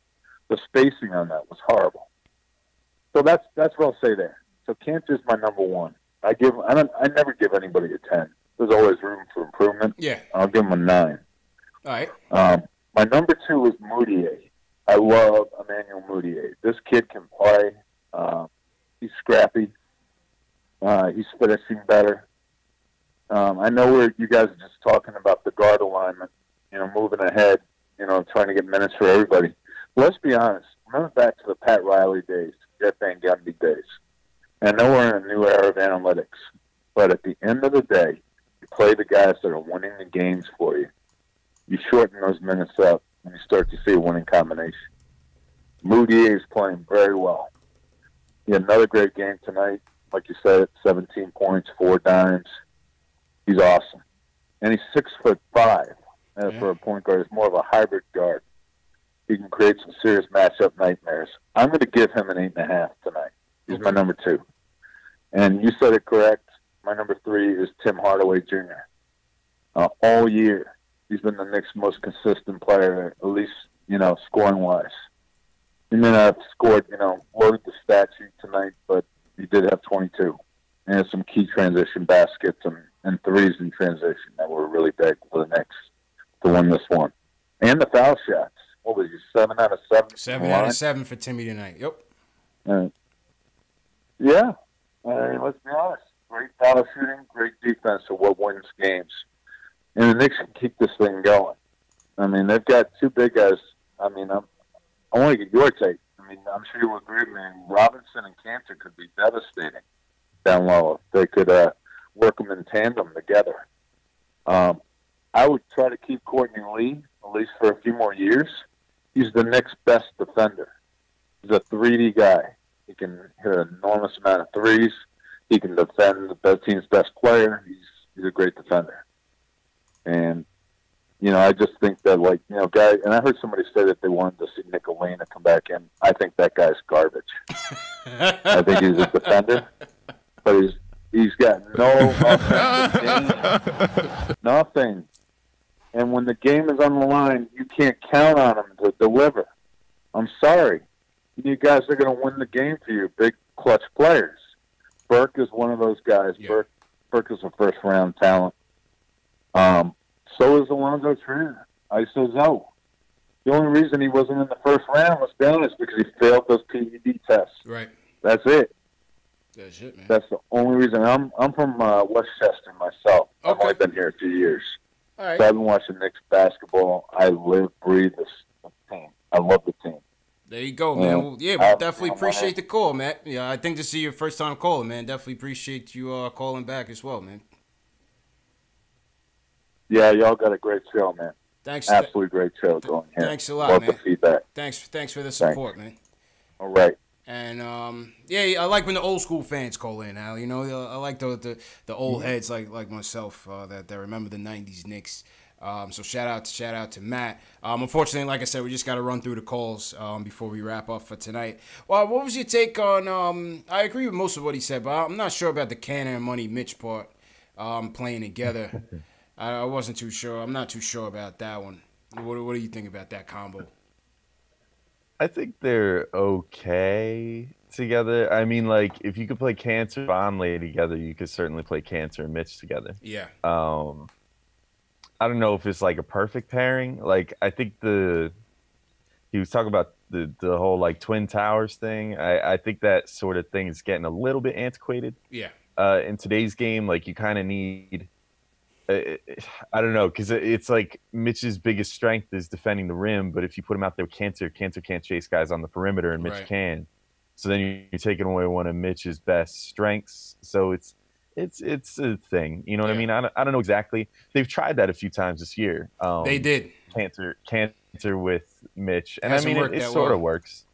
The spacing on that was horrible. So that's what I'll say there. So Cantor's my number one. I never give anybody a 10. There's always room for improvement. Yeah. I'll give him a 9. All right. My number 2 is Moutier. I love Emmanuel Moutier. This kid can play. He's scrappy. He's finishing better. I know you guys are just talking about the guard alignment, moving ahead, trying to get minutes for everybody. Let's be honest. Remember back to the Pat Riley days, Jeff Van Gundy days. I know we're in a new era of analytics, but at the end of the day, you play the guys that are winning the games for you. You shorten those minutes up, and you start to see a winning combination. Moutier is playing very well. He had another great game tonight. Like you said, 17 points, 4 dimes. He's awesome. And he's 6'5". For a point guard, he's more of a hybrid guard. He can create some serious matchup nightmares. I'm going to give him an 8.5 tonight. He's my number 2. And you said it correct. My number 3 is Tim Hardaway Jr. All year, he's been the Knicks' most consistent player, at least, scoring-wise. He may not have scored, loaded the stat sheet tonight, but he did have 22. And had some key transition baskets and threes in transition that were really big for the Knicks to win this one. And the foul shots. What was he, 7 out of 7? 7 out of 7 for Timmy tonight. Yep. Yeah. Let's be honest. Great foul shooting, great defense are what wins games. And the Knicks can keep this thing going. I mean, they've got two big guys. I mean, I want to get your take. I mean, I'm sure you agree with me. Robinson and Cantor could be devastating down low if they could work them in tandem together. I would try to keep Courtney Lee, at least for a few more years. He's the Knicks' best defender. He's a 3D guy. He can hit an enormous amount of threes. He can defend the team's best player. He's a great defender. And, you know, I just think that, like, you know, guy, and I heard somebody say that they wanted to see Nicolina come back in. I think that guy's garbage. I think he's a defender, but he's got no offensive nothing. And when the game is on the line, you can't count on him to deliver. I'm sorry. You guys are going to win the game for you, big clutch players. Burke is one of those guys. Yeah. Burke is a first-round talent. So is Alonzo Trier, ISO. The only reason he wasn't in the first round, let's be honest, because he failed those PED tests. Right. That's it. That's it, man. That's the only reason. I'm from Westchester myself. Okay. I've only been here a few years. All right. So I've been watching Knicks basketball. I live, breathe this team. I love the team. There you go, man. Well, yeah, we definitely appreciate the call, man. Yeah, I think this is your first time calling, man. Definitely appreciate you calling back as well, man. Yeah, y'all got a great show, man. Thanks. Absolutely great show going here. Thanks a lot, love man. the feedback. Thanks for the support, man. All right. And yeah, I like when the old school fans call in, Al. You know, I like the old heads like myself that remember the '90s Knicks. So shout out to Matt. Unfortunately, like I said, we just got to run through the calls before we wrap up for tonight. Well, what was your take on? I agree with most of what he said, but I'm not sure about the Cannon and Money Mitch part playing together. I wasn't too sure. I'm not too sure about that one. What do you think about that combo? I think they're okay together. I mean, like, if you could play Cantor and Vonleh together, you could certainly play Cantor and Mitch together. Yeah. I don't know if it's like a perfect pairing. Like, I think he was talking about the whole like Twin Towers thing. I think that sort of thing is getting a little bit antiquated. Yeah. In today's game, like, you kind of need. I don't know, because it's like Mitch's biggest strength is defending the rim, but if you put him out there with Cantor can't chase guys on the perimeter, and Mitch can. So then you're taking away one of Mitch's best strengths. So it's a thing. You know what I mean? I don't know exactly. They've tried that a few times this year. They did. Cantor with Mitch, and Hasn't I mean it sort of works.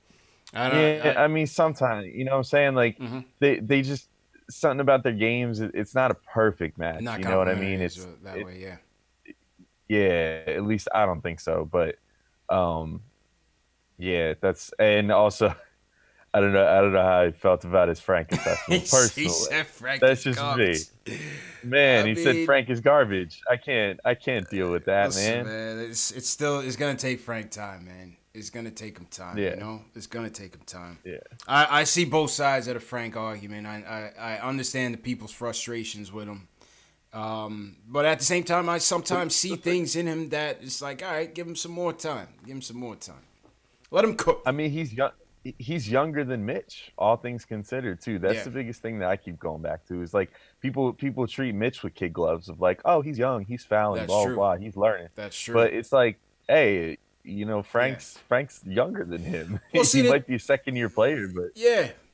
I mean sometimes, you know what I'm saying? Like they just. Something about their games, it's not a perfect match. You know what I mean? It's that way, yeah. Yeah, at least I don't think so. But yeah, and also I don't know how I felt about his Frank assessment. Personally, said Frank that's just garbage. Me. Man, he said Frank is garbage. I can't deal with that, listen, man. It's gonna take Frank time, man. It's going to take him time, you know? It's going to take him time. Yeah. I see both sides of the Frank argument. I understand the people's frustrations with him. But at the same time, I sometimes see things in him that it's like, all right, give him some more time. Give him some more time. Let him cook. I mean, he's younger than Mitch, all things considered, too. That's the biggest thing that I keep going back to is, like, people treat Mitch with kid gloves of, like, oh, he's young, he's fouling, blah, blah, he's learning. That's true. But it's like, hey, you know, Frank's younger than him. Well, he might be a second-year player, but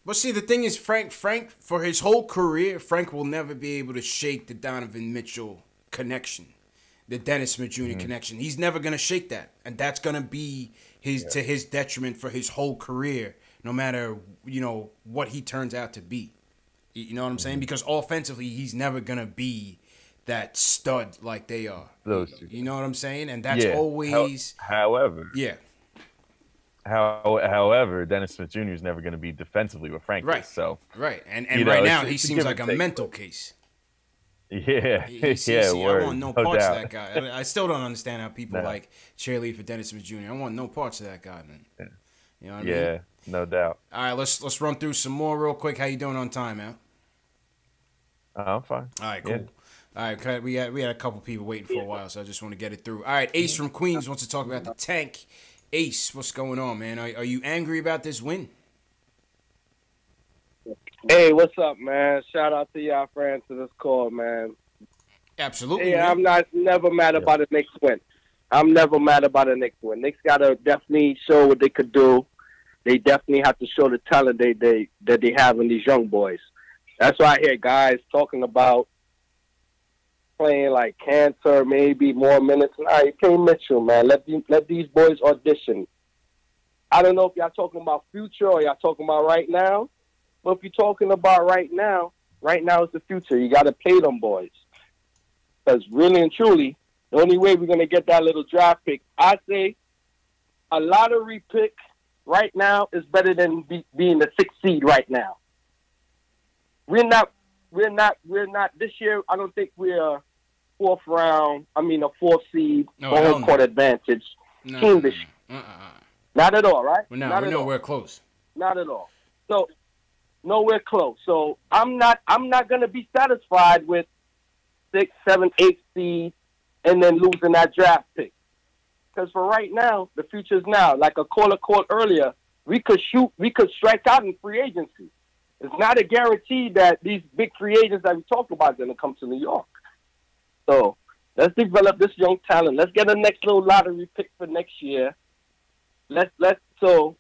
But see, the thing is, Frank, for his whole career, Frank will never be able to shake the Donovan Mitchell connection, the Dennis Smith Jr. connection. He's never gonna shake that, and that's gonna be to his detriment for his whole career, no matter what he turns out to be. You know what I'm saying? Because offensively, he's never gonna be that stud like they are. Those two. You know what I'm saying? And that's always. However. Yeah. However, Dennis Smith Jr. is never going to be defensively with Frank. Right. So. Right. And right now he seems like a mental case. Yeah. I want no parts of that guy. I still don't understand how people like cheerlead for Dennis Smith Jr. I want no parts of that guy, man. Yeah. You know what I mean? Yeah. No doubt. All right. Let's run through some more real quick. How you doing on time, man? I'm fine. All right. Cool. Yeah. All right, we had a couple people waiting for a while, so I just want to get it through. All right, Ace from Queens wants to talk about the tank. Ace, what's going on, man? Are you angry about this win? Hey, what's up, man? Shout out to y'all for answering this call, man. Absolutely. Hey, man. I'm never mad about a Knicks win. I'm never mad about a Knicks win. Knicks gotta definitely show what they could do. They definitely have to show the talent that they have in these young boys. That's why I hear guys talking about playing like Cantor, maybe more minutes. Nah, you play Mitchell, man. Let these boys audition. I don't know if y'all talking about future or y'all talking about right now. But if you're talking about right now is the future. You got to play them boys. Because really and truly, the only way we're going to get that little draft pick, I say a lottery pick right now is better than being the 6th seed right now. We're not this year. I don't think we're a 4th seed, home court advantage team this year. Not at all, right? We're nowhere close. Not at all. So nowhere close. So I'm not going to be satisfied with 6, 7, 8 seed and then losing that draft pick. Because for right now, the future's now. Like a caller called earlier, we could strike out in free agency. It's not a guarantee that these big free agents that we talk about are going to come to New York. So let's develop this young talent. Let's get a next little lottery pick for next year. So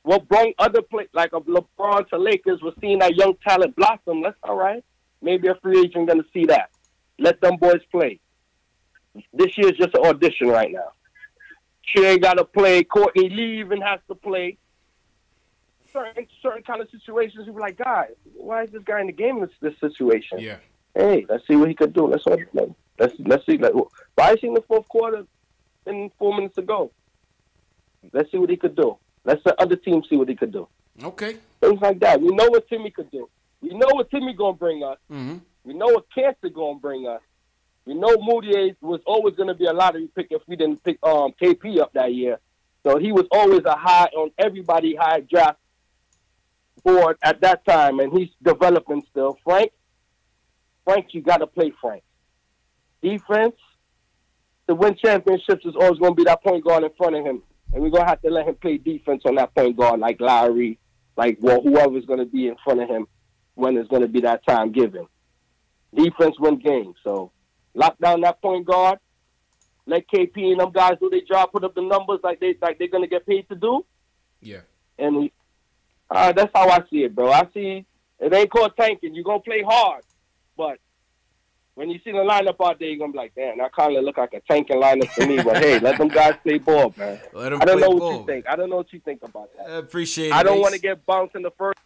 what brought other play like of LeBron to Lakers was seeing that young talent blossom. That's all right. Maybe a free agent going to see that. Let them boys play. This year's just an audition right now. She ain't got to play. Courtney Lee even has to play. Certain kind of situations, you be like, guys, why is this guy in the game in this situation? Yeah. Hey, let's see what he could do. Let's see. But I seen the 4th quarter in 4 minutes ago. Let's see what he could do. Let the other team see what he could do. Okay. Things like that. We know what Timmy could do. We know what Timmy gonna bring us. Mm-hmm. We know what Cancer gonna bring us. We know Moutier was always gonna be a lottery pick if we didn't pick KP up that year. So he was always a high on everybody high draft board at that time, and he's developing still. Frank, you got to play Frank. Defense, to win championships is always going to be that point guard in front of him, and we're going to have to let him play defense on that point guard like Lowry, whoever's going to be in front of him when it's going to be that time given. Defense win games, so lock down that point guard. Let KP and them guys do their job, put up the numbers like they're going to get paid to do. Yeah. And that's how I see it, bro. I see it ain't called tanking. You're going to play hard. But when you see the lineup out there, you're going to be like, damn, that kind of look like a tanking lineup to me. But, hey, let them guys play ball, man. I don't know what you think. I don't know what you think about that. I appreciate it. I don't want to get bounced in the first.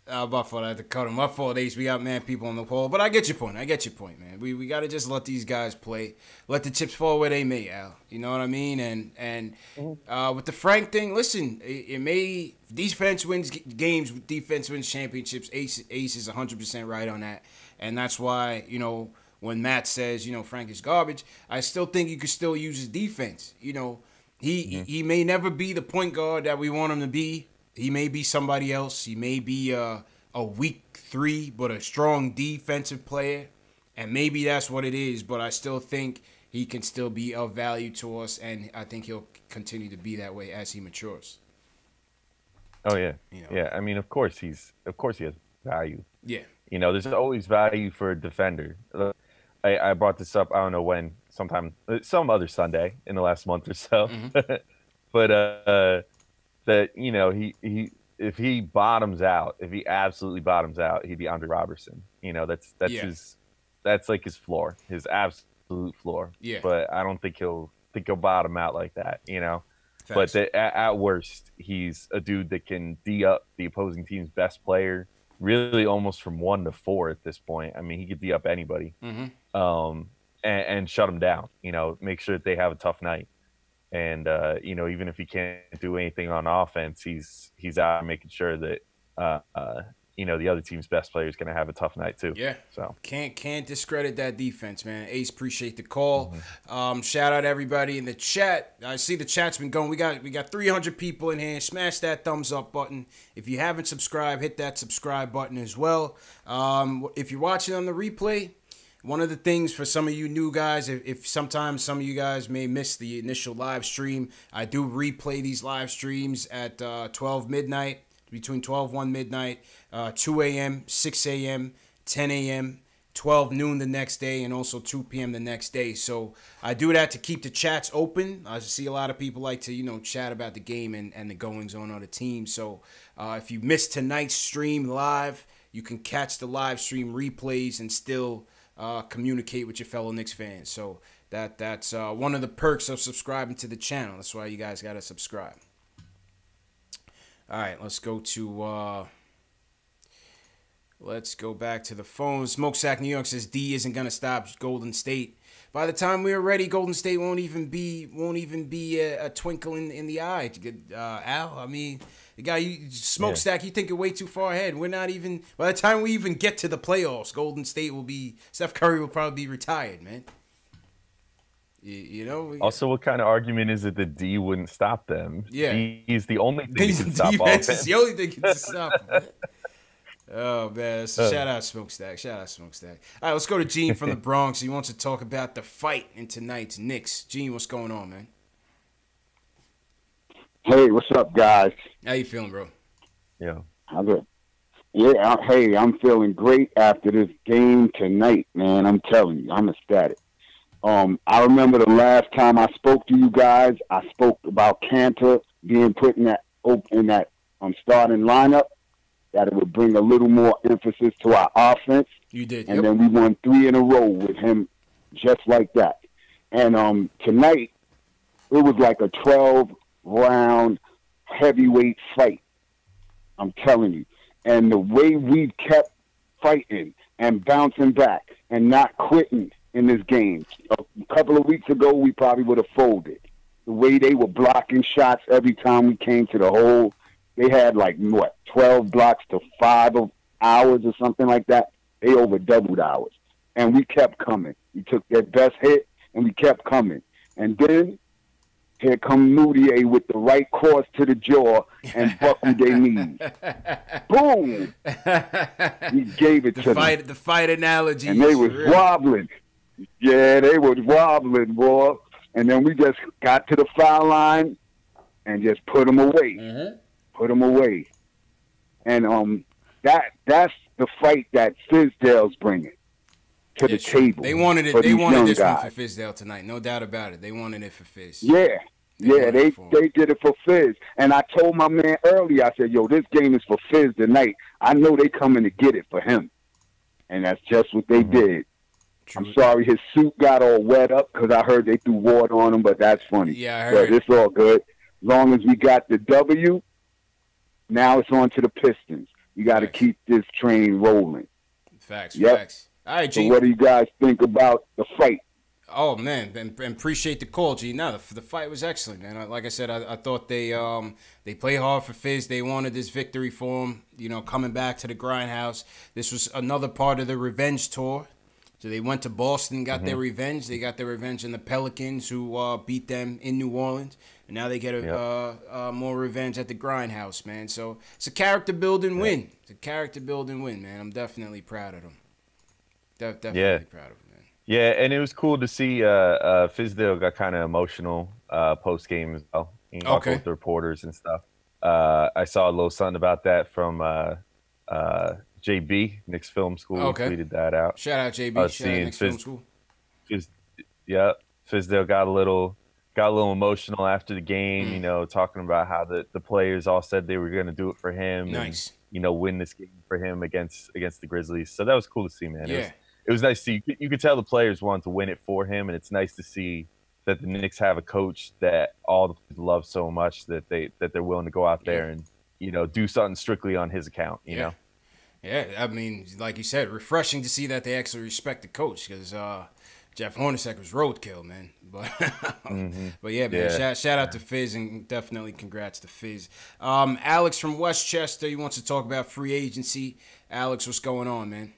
My fault. I had to cut him. My fault, Ace. We got mad people on the call. But I get your point. Man. We got to just let these guys play. Let the chips fall where they may, Al. You know what I mean? And with the Frank thing, listen, it may – defense wins games, defense wins championships. Ace is 100% right on that. And that's why, when Matt says, Frank is garbage, I still think you could still use his defense. He may never be the point guard that we want him to be. He may be somebody else. He may be a weak 3, but a strong defensive player. And maybe that's what it is. But I still think he can still be of value to us. And I think he'll continue to be that way as he matures. Oh, yeah. Yeah, I mean, of course he has value. Yeah. There's always value for a defender. I brought this up, I don't know when, some other Sunday in the last month or so. Mm-hmm. But that he if he bottoms out, if he absolutely bottoms out, he'd be Andre Robertson. That's like his floor, his absolute floor. Yeah. But I don't think he'll bottom out like that. But at worst, he's a dude that can D up the opposing team's best player, really almost from 1 to 4 at this point. I mean, he could D up anybody, and shut them down. Make sure that they have a tough night. And even if he can't do anything on offense, he's out making sure that the other team's best player is going to have a tough night too. Yeah. So can't discredit that defense, man. Ace, appreciate the call. Shout out everybody in the chat. I see the chat's been going. We got 300 people in here. Smash that thumbs up button. If you haven't subscribed, hit that subscribe button as well. If you're watching on the replay, one of the things for some of you new guys, if sometimes some of you guys may miss the initial live stream, I do replay these live streams at 12 midnight. between 12, 1 midnight, 2 a.m., 6 a.m., 10 a.m., 12 noon the next day, and also 2 p.m. the next day. So I do that to keep the chats open. I see a lot of people like to, chat about the game and the goings on the team. So if you missed tonight's stream live, you can catch the live stream replays and still communicate with your fellow Knicks fans. So that's one of the perks of subscribing to the channel. That's why you guys got to subscribe. All right, let's go to... Let's go back to the phone. Smokestack New York says D isn't gonna stop Golden State. By the time we're ready, Golden State won't even be a twinkle in the eye. Al, I mean, the guy Smokestack, you think you're way too far ahead. We're not even. By the time we even get to the playoffs, Golden State will be. Steph Curry will probably be retired, man. You know. Also, what kind of argument is it that D wouldn't stop them? Yeah, he's the only thing that can stop all of them. He's the only thing that can stop them. Oh, man. Shout out Smokestack. Shout out Smokestack. All right, let's go to Gene from the Bronx. He wants to talk about the fight in tonight's Knicks. Gene, what's going on, man? Hey, what's up, guys? How you feeling, bro? Yeah. I'm good. Yeah, hey, I'm feeling great after this game tonight, man. I'm telling you, I'm ecstatic. I remember the last time I spoke to you guys, I spoke about Cantor being put in that starting lineup, that it would bring a little more emphasis to our offense. You did, and then we won 3 in a row with him just like that. And tonight, it was like a 12-round heavyweight fight. I'm telling you. And the way we've kept fighting and bouncing back and not quitting in this game. A couple of weeks ago, we probably would have folded. The way they were blocking shots every time we came to the hole, they had 12 blocks to 5 hours or something like that. They over doubled ours. And we kept coming. We took their best hit, and we kept coming. And then here come Moutier with the right cross to the jaw and buckled their knees. Boom! He gave it to them. The fight analogy. And they was wobbling. Yeah, they was wobbling, boy. And then we just got to the foul line and just put them away. Mm-hmm. Put them away. And that's the fight that Fizdale's bringing to the table. They wanted it. They wanted this one for Fizdale tonight, no doubt about it. They wanted it for Fizz. Yeah, they did it for Fizz. And I told my man earlier, I said, yo, this game is for Fizz tonight. I know they coming to get it for him. And that's just what they did. True. I'm sorry his suit got all wet up because I heard they threw water on him, but that's funny. Yeah, I heard. But it's all good. As long as we got the W, now it's on to the Pistons. You got to keep this train rolling. Facts. Yep. Facts. All right, G. So what do you guys think about the fight? Oh, man, and appreciate the call, G. No, the fight was excellent, man. Like I said, I thought they play hard for Fizz. They wanted this victory for him, coming back to the grindhouse. This was another part of the revenge tour. So they went to Boston, got their revenge. They got their revenge in the Pelicans, who beat them in New Orleans. And now they get more revenge at the grindhouse, man. So it's a character-building win. It's a character-building win, man. I'm definitely proud of them. Definitely proud of them. Yeah, and it was cool to see Fizdale got kind of emotional post-game as well, with the reporters and stuff. I saw a little something about that from JB, Knicks Film School, tweeted that out. Shout out JB, shout out Knicks Film School. Fizdale got a little emotional after the game, talking about how the players all said they were going to do it for him. Nice. And, win this game for him against the Grizzlies. So that was cool to see, man. Yeah. It was nice to see. You could tell the players wanted to win it for him, and it's nice to see that the Knicks have a coach that all the players love so much that they're willing to go out there and do something strictly on his account. You know. Yeah, I mean, like you said, refreshing to see that they actually respect the coach because Jeff Hornacek was roadkill, man. But but yeah, man, shout out to Fizz and definitely congrats to Fizz. Alex from Westchester, he wants to talk about free agency. Alex, what's going on, man?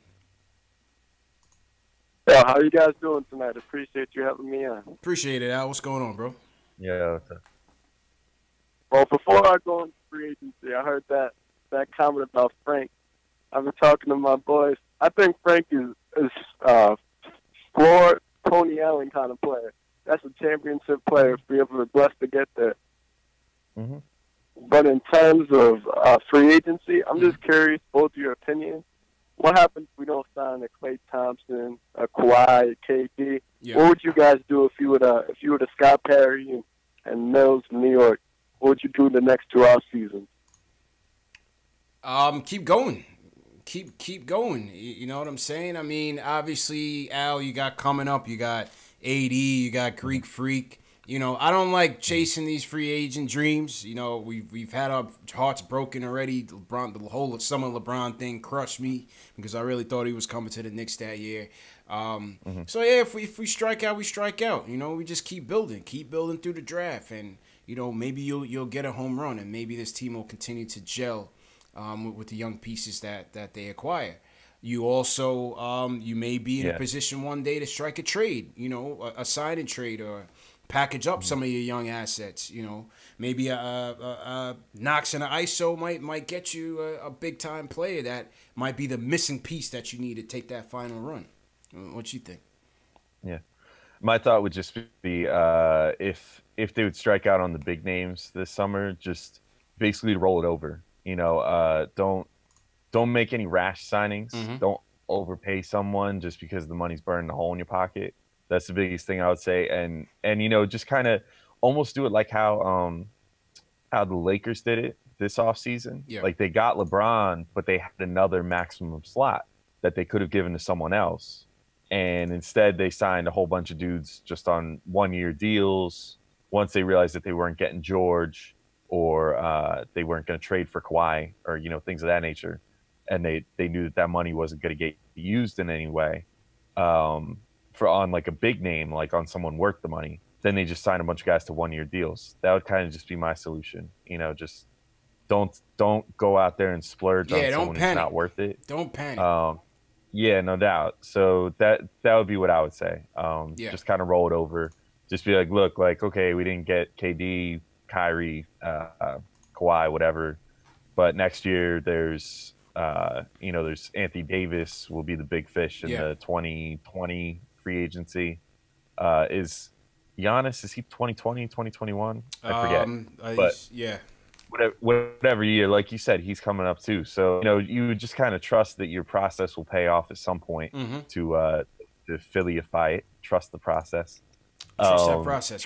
Yeah, how you guys doing tonight? Appreciate you having me on. Appreciate it, Al. What's going on, bro? Yeah. Well, before I go into free agency, I heard that comment about Frank. I've been talking to my boys. I think Frank is floor Tony Allen kind of player. That's a championship player if we ever blessed to get there. Mm-hmm. But in terms of free agency, I'm just curious, both your opinions. What happens if we don't sign a Klay Thompson, a Kawhi, a KD? Yeah. What would you guys do if you were the Scott Perry and Mills from New York? What would you do the next 2 off seasons? Keep going. Keep going. You know what I'm saying? I mean, obviously, Al, you got coming up, you got AD, you got Greek Freak. You know, I don't like chasing these free agent dreams. You know, we've had our hearts broken already. LeBron, the whole summer LeBron thing crushed me because I really thought he was coming to the Knicks that year. So yeah, if we strike out, we strike out. You know, we just keep building through the draft, and you know, maybe you'll get a home run, and maybe this team will continue to gel with the young pieces that they acquire. You also you may be in a position one day to strike a trade. You know, a sign and trade or package up some of your young assets. You know, maybe a Knox and an ISO might get you a big time player that might be the missing piece that you need to take that final run. What you think? Yeah, my thought would just be if they would strike out on the big names this summer, just basically roll it over. You know, don't make any rash signings. Don't overpay someone just because the money's burning a hole in your pocket. That's the biggest thing I would say, and you know, just kind of almost do it like how the Lakers did it this offseason. Yeah. Like they got LeBron, but they had another maximum slot that they could have given to someone else, and instead they signed a whole bunch of dudes just on 1-year deals. Once they realized that they weren't getting George, or they weren't going to trade for Kawhi, or you know, things of that nature, and they knew that money wasn't going to get used in any way. For on like a big name, like on someone worth the money, then they just sign a bunch of guys to 1-year deals. That would kind of just be my solution. You know, just don't go out there and splurge on someone who's not worth it. Don't panic. Yeah, no doubt. So that would be what I would say. Just kind of roll it over. Just be like, look, like, okay, we didn't get KD, Kyrie, Kawhi, whatever, but next year there's there's Anthony Davis will be the big fish in the 2020 free agency. Is Giannis, is he 2020, 2021? I forget. But yeah. Whatever year, like you said, he's coming up too. So, you know, you would just kind of trust that your process will pay off at some point to Phillyify it. Trust the process. Trust that process.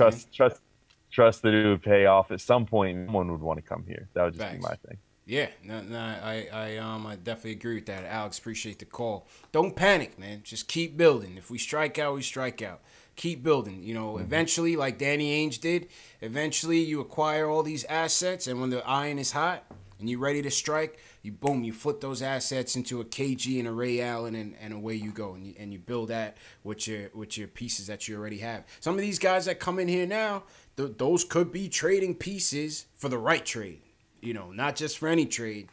Trust that it would pay off at some point. Someone would want to come here. That would just be my thing. Yeah, I definitely agree with that. Alex, appreciate the call. Don't panic, man. Just keep building. If we strike out, we strike out. Keep building. You know, eventually, like Danny Ainge did, eventually you acquire all these assets, and when the iron is hot and you're ready to strike, you flip those assets into a KG and a Ray Allen, and away you go, and you build that with your pieces that you already have. Some of these guys that come in here now, those could be trading pieces for the right trade. You know, not just for any trade.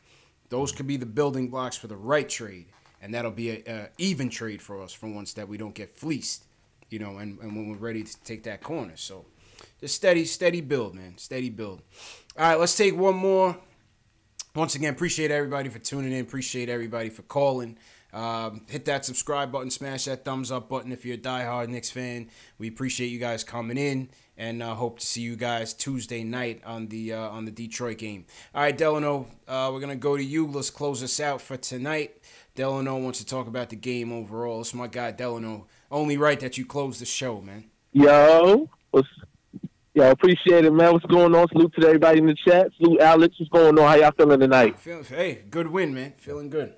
Those could be the building blocks for the right trade. And that'll be a even trade for us for once that we don't get fleeced, you know, and when we're ready to take that corner. So just steady build, man. Steady build. All right, let's take one more. Once again, appreciate everybody for tuning in. Appreciate everybody for calling. Hit that subscribe button. Smash that thumbs up button if you're a diehard Knicks fan. We appreciate you guys coming in, and hope to see you guys Tuesday night on the Detroit game. All right, Delano, we're going to go to you. Let's close us out for tonight. Delano wants to talk about the game overall. It's my guy, Delano. Only right that you close the show, man. Yo, appreciate it, man. What's going on? Salute to everybody in the chat. Salute Alex. What's going on? How y'all feeling tonight? Hey, good win, man. Feeling good.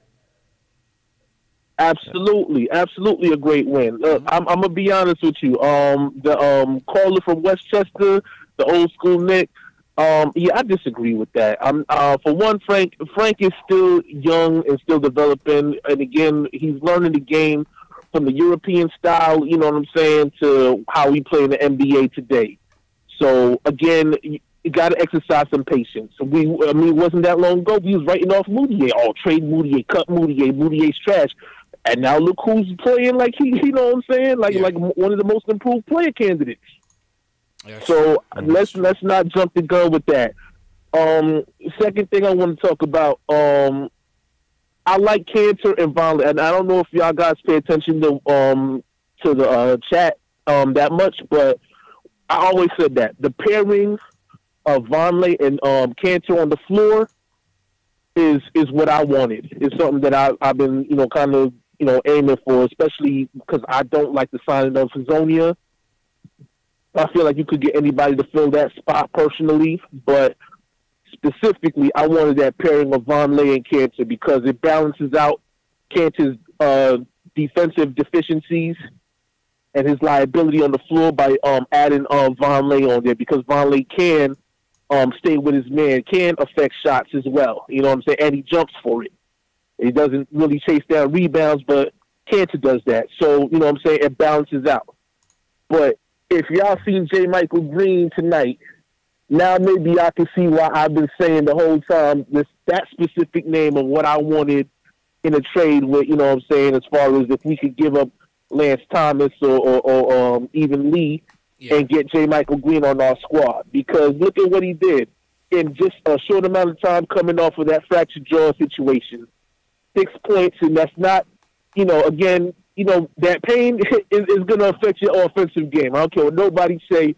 Absolutely a great win. Look, I'm gonna be honest with you. The caller from Westchester, the old school Nick. I disagree with that. For one, Frank is still young and still developing, and again, he's learning the game from the European style. You know what I'm saying, to how we play in the NBA today. So again, you got to exercise some patience. So it wasn't that long ago we was writing off Moutier. Oh, trade Moutier, cut Moutier. Moutier's trash. And now look who's playing like you know what I'm saying? Like one of the most improved player candidates. Yeah, so let's not jump the gun with that. Second thing I want to talk about, I like Cantor and Vonleh, and I don't know if y'all guys pay attention to the chat that much, but I always said that the pairings Vonleh and Cantor on the floor is what I wanted. It's something that I've been, kind of, aiming for, especially because I don't like the signing of Hazonia. I feel like you could get anybody to fill that spot personally, but specifically, I wanted that pairing of Vonleh and Cantor because it balances out Cantor's defensive deficiencies and his liability on the floor by adding Vonleh on there, because Vonleh can stay with his man, can affect shots as well. You know what I'm saying? And he jumps for it. He doesn't really chase down rebounds, but Cantor does that. So, you know what I'm saying? It balances out. But if y'all seen J. Michael Green tonight, now maybe I can see why I've been saying the whole time that specific name of what I wanted in a trade with, you know what I'm saying, as far as if we could give up Lance Thomas or even Lee and get J. Michael Green on our squad. Because look at what he did in just a short amount of time coming off of that fractured jaw situation. 6 points, and that's not, again, that pain is going to affect your offensive game. I don't care what nobody say.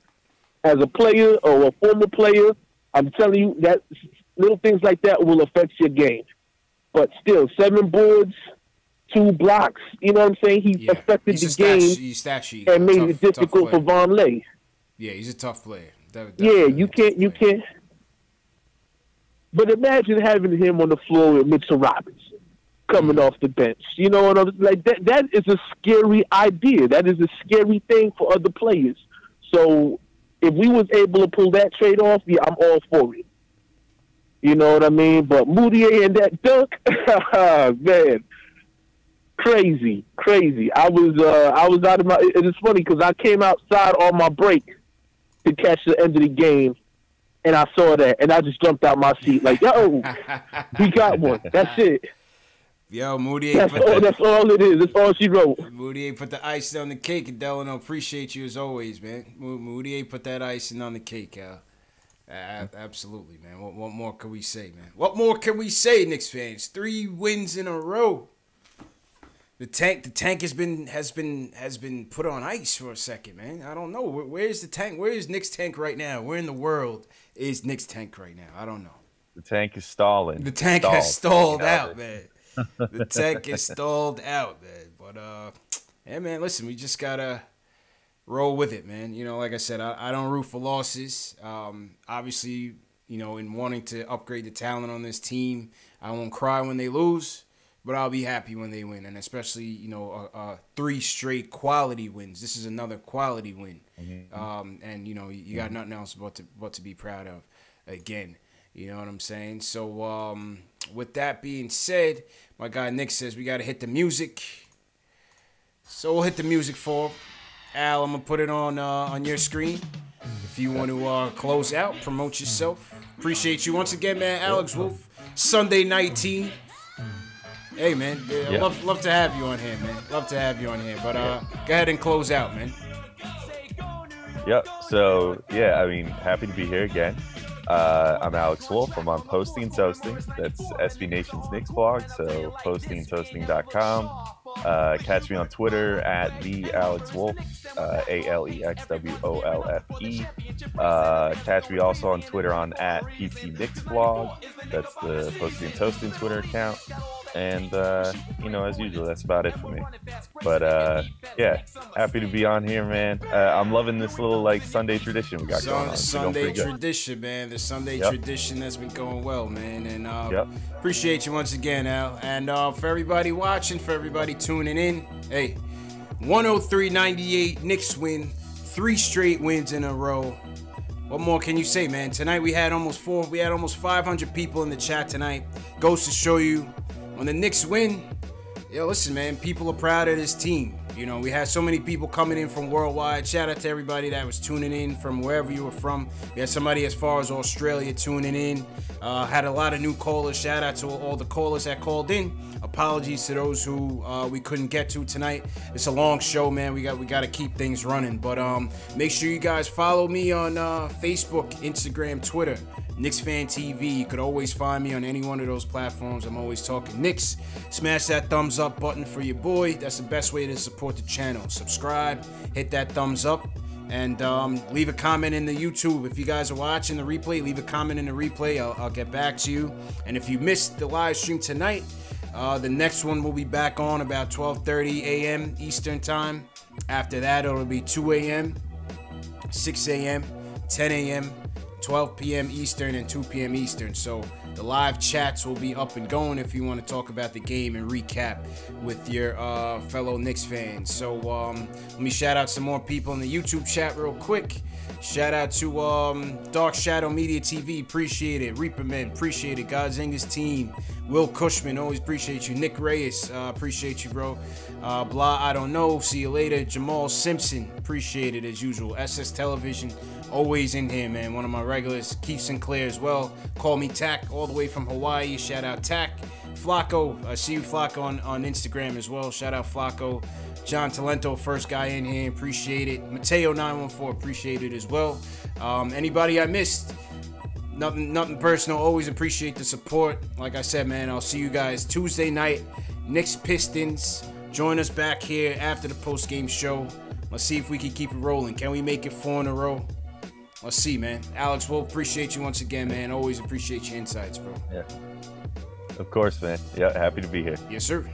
As a player or a former player, I'm telling you that little things like that will affect your game. But still, 7 boards, 2 blocks, you know what I'm saying? He affected the game and made it difficult for Vonleh. Yeah, he's a tough player. Yeah, you can't. But imagine having him on the floor with Mitchell Robinson coming off the bench. You know what I'm like? That is a scary idea. That is a scary thing for other players. So if we was able to pull that trade off, yeah, I'm all for it. You know what I mean? But Moutier and that dunk, man, crazy. I was out of my. It is funny because I came outside on my break to catch the end of the game, and I saw that, and I just jumped out my seat like, yo, we got one. That's it. Yo, Moutier. That's all it is. That's all she wrote. Moutier put the icing on the cake, and Delano, appreciate you as always, man. Moutier put that icing on the cake, Al. Absolutely, man. What more can we say, man? What more can we say, Knicks fans? 3 wins in a row. The tank has been put on ice for a second, man. I don't know. Where's the tank? Where is Knicks tank right now? Where in the world is Knicks tank right now? I don't know. The tank is stalling. The tank has stalled out, man. The tank is stalled out, man. But yeah, man. Listen, we just gotta roll with it, man. Like I said, I don't root for losses. Obviously, in wanting to upgrade the talent on this team, I won't cry when they lose, but I'll be happy when they win, and especially 3 straight quality wins. This is another quality win, and you got nothing else but to be proud of. Again, you know what I'm saying. So with that being said, my guy Nick says we gotta hit the music, so we'll hit the music for Al. I'm gonna put it on your screen. If you want to close out, promote yourself. Appreciate you once again, man. Alex Wolf, Sunday night team. Hey, man, love to have you on here, man. Love to have you on here. But go ahead and close out, man. Yep. So yeah, I mean, happy to be here again. I'm Alex Wolf. I'm on Posting Toasting. That's SB Nation's Knicks blog. So postingtoasting.com. Catch me on Twitter at @theAlexWolf, ALEXWOLFE. Catch me also on Twitter on @PT Knicks blog. That's the Posting Toasting Twitter account. And as usual, that's about it for me. But yeah, happy to be on here, man. I'm loving this little Sunday tradition we got going on. Sunday tradition, man. The Sunday tradition that's been going well, man. And appreciate you once again, Al. And for everybody watching, for everybody tuning in, hey, 103-98 Knicks win, 3 straight wins in a row. What more can you say, man? Tonight we had almost 500 people in the chat tonight. Goes to show you, when the Knicks win, listen, man, people are proud of this team. We had so many people coming in from worldwide. Shout out to everybody that was tuning in from wherever you were from. We had somebody as far as Australia tuning in. Had a lot of new callers. Shout out to all the callers that called in. Apologies to those who we couldn't get to tonight. It's a long show, man. We got to keep things running. But make sure you guys follow me on Facebook, Instagram, Twitter. Knicks Fan TV. You could always find me on any one of those platforms. I'm always talking Knicks. Smash that thumbs up button for your boy. That's the best way to support the channel. Subscribe, hit that thumbs up. And leave a comment in the YouTube. If you guys are watching the replay, leave a comment in the replay. I'll get back to you. And if you missed the live stream tonight, the next one will be back on about 12:30 a.m. Eastern time. After that, it'll be 2 a.m., 6 a.m., 10 a.m., 12 p.m. Eastern, and 2 p.m. Eastern. So the live chats will be up and going if you want to talk about the game and recap with your fellow Knicks fans. So let me shout out some more people in the YouTube chat real quick. Shout out to Dark Shadow Media TV, appreciate it. Reaper Man, appreciate it. Godzinga's team. Will Cushman, always appreciate you. Nick Reyes, appreciate you, bro. Blah, I don't know. See you later. Jamal Simpson, appreciate it as usual. SS Television, always in here, man. One of my regulars. Keith Sinclair as well. Call me Tack, all the way from Hawaii. Shout out Tack. Flacco, I see you, Flacco, on Instagram as well. Shout out Flacco. John Talento, first guy in here, appreciate it. Mateo914, appreciate it as well. Anybody I missed, nothing personal, always appreciate the support. Like I said, man, I'll see you guys Tuesday night. Knicks Pistons, join us back here after the post-game show. Let's see if we can keep it rolling. Can we make it 4 in a row? Let's see, man. Alex Wolf, appreciate you once again, man. Always appreciate your insights, bro. Yeah. Of course, man. Yeah, happy to be here. Yes, sir.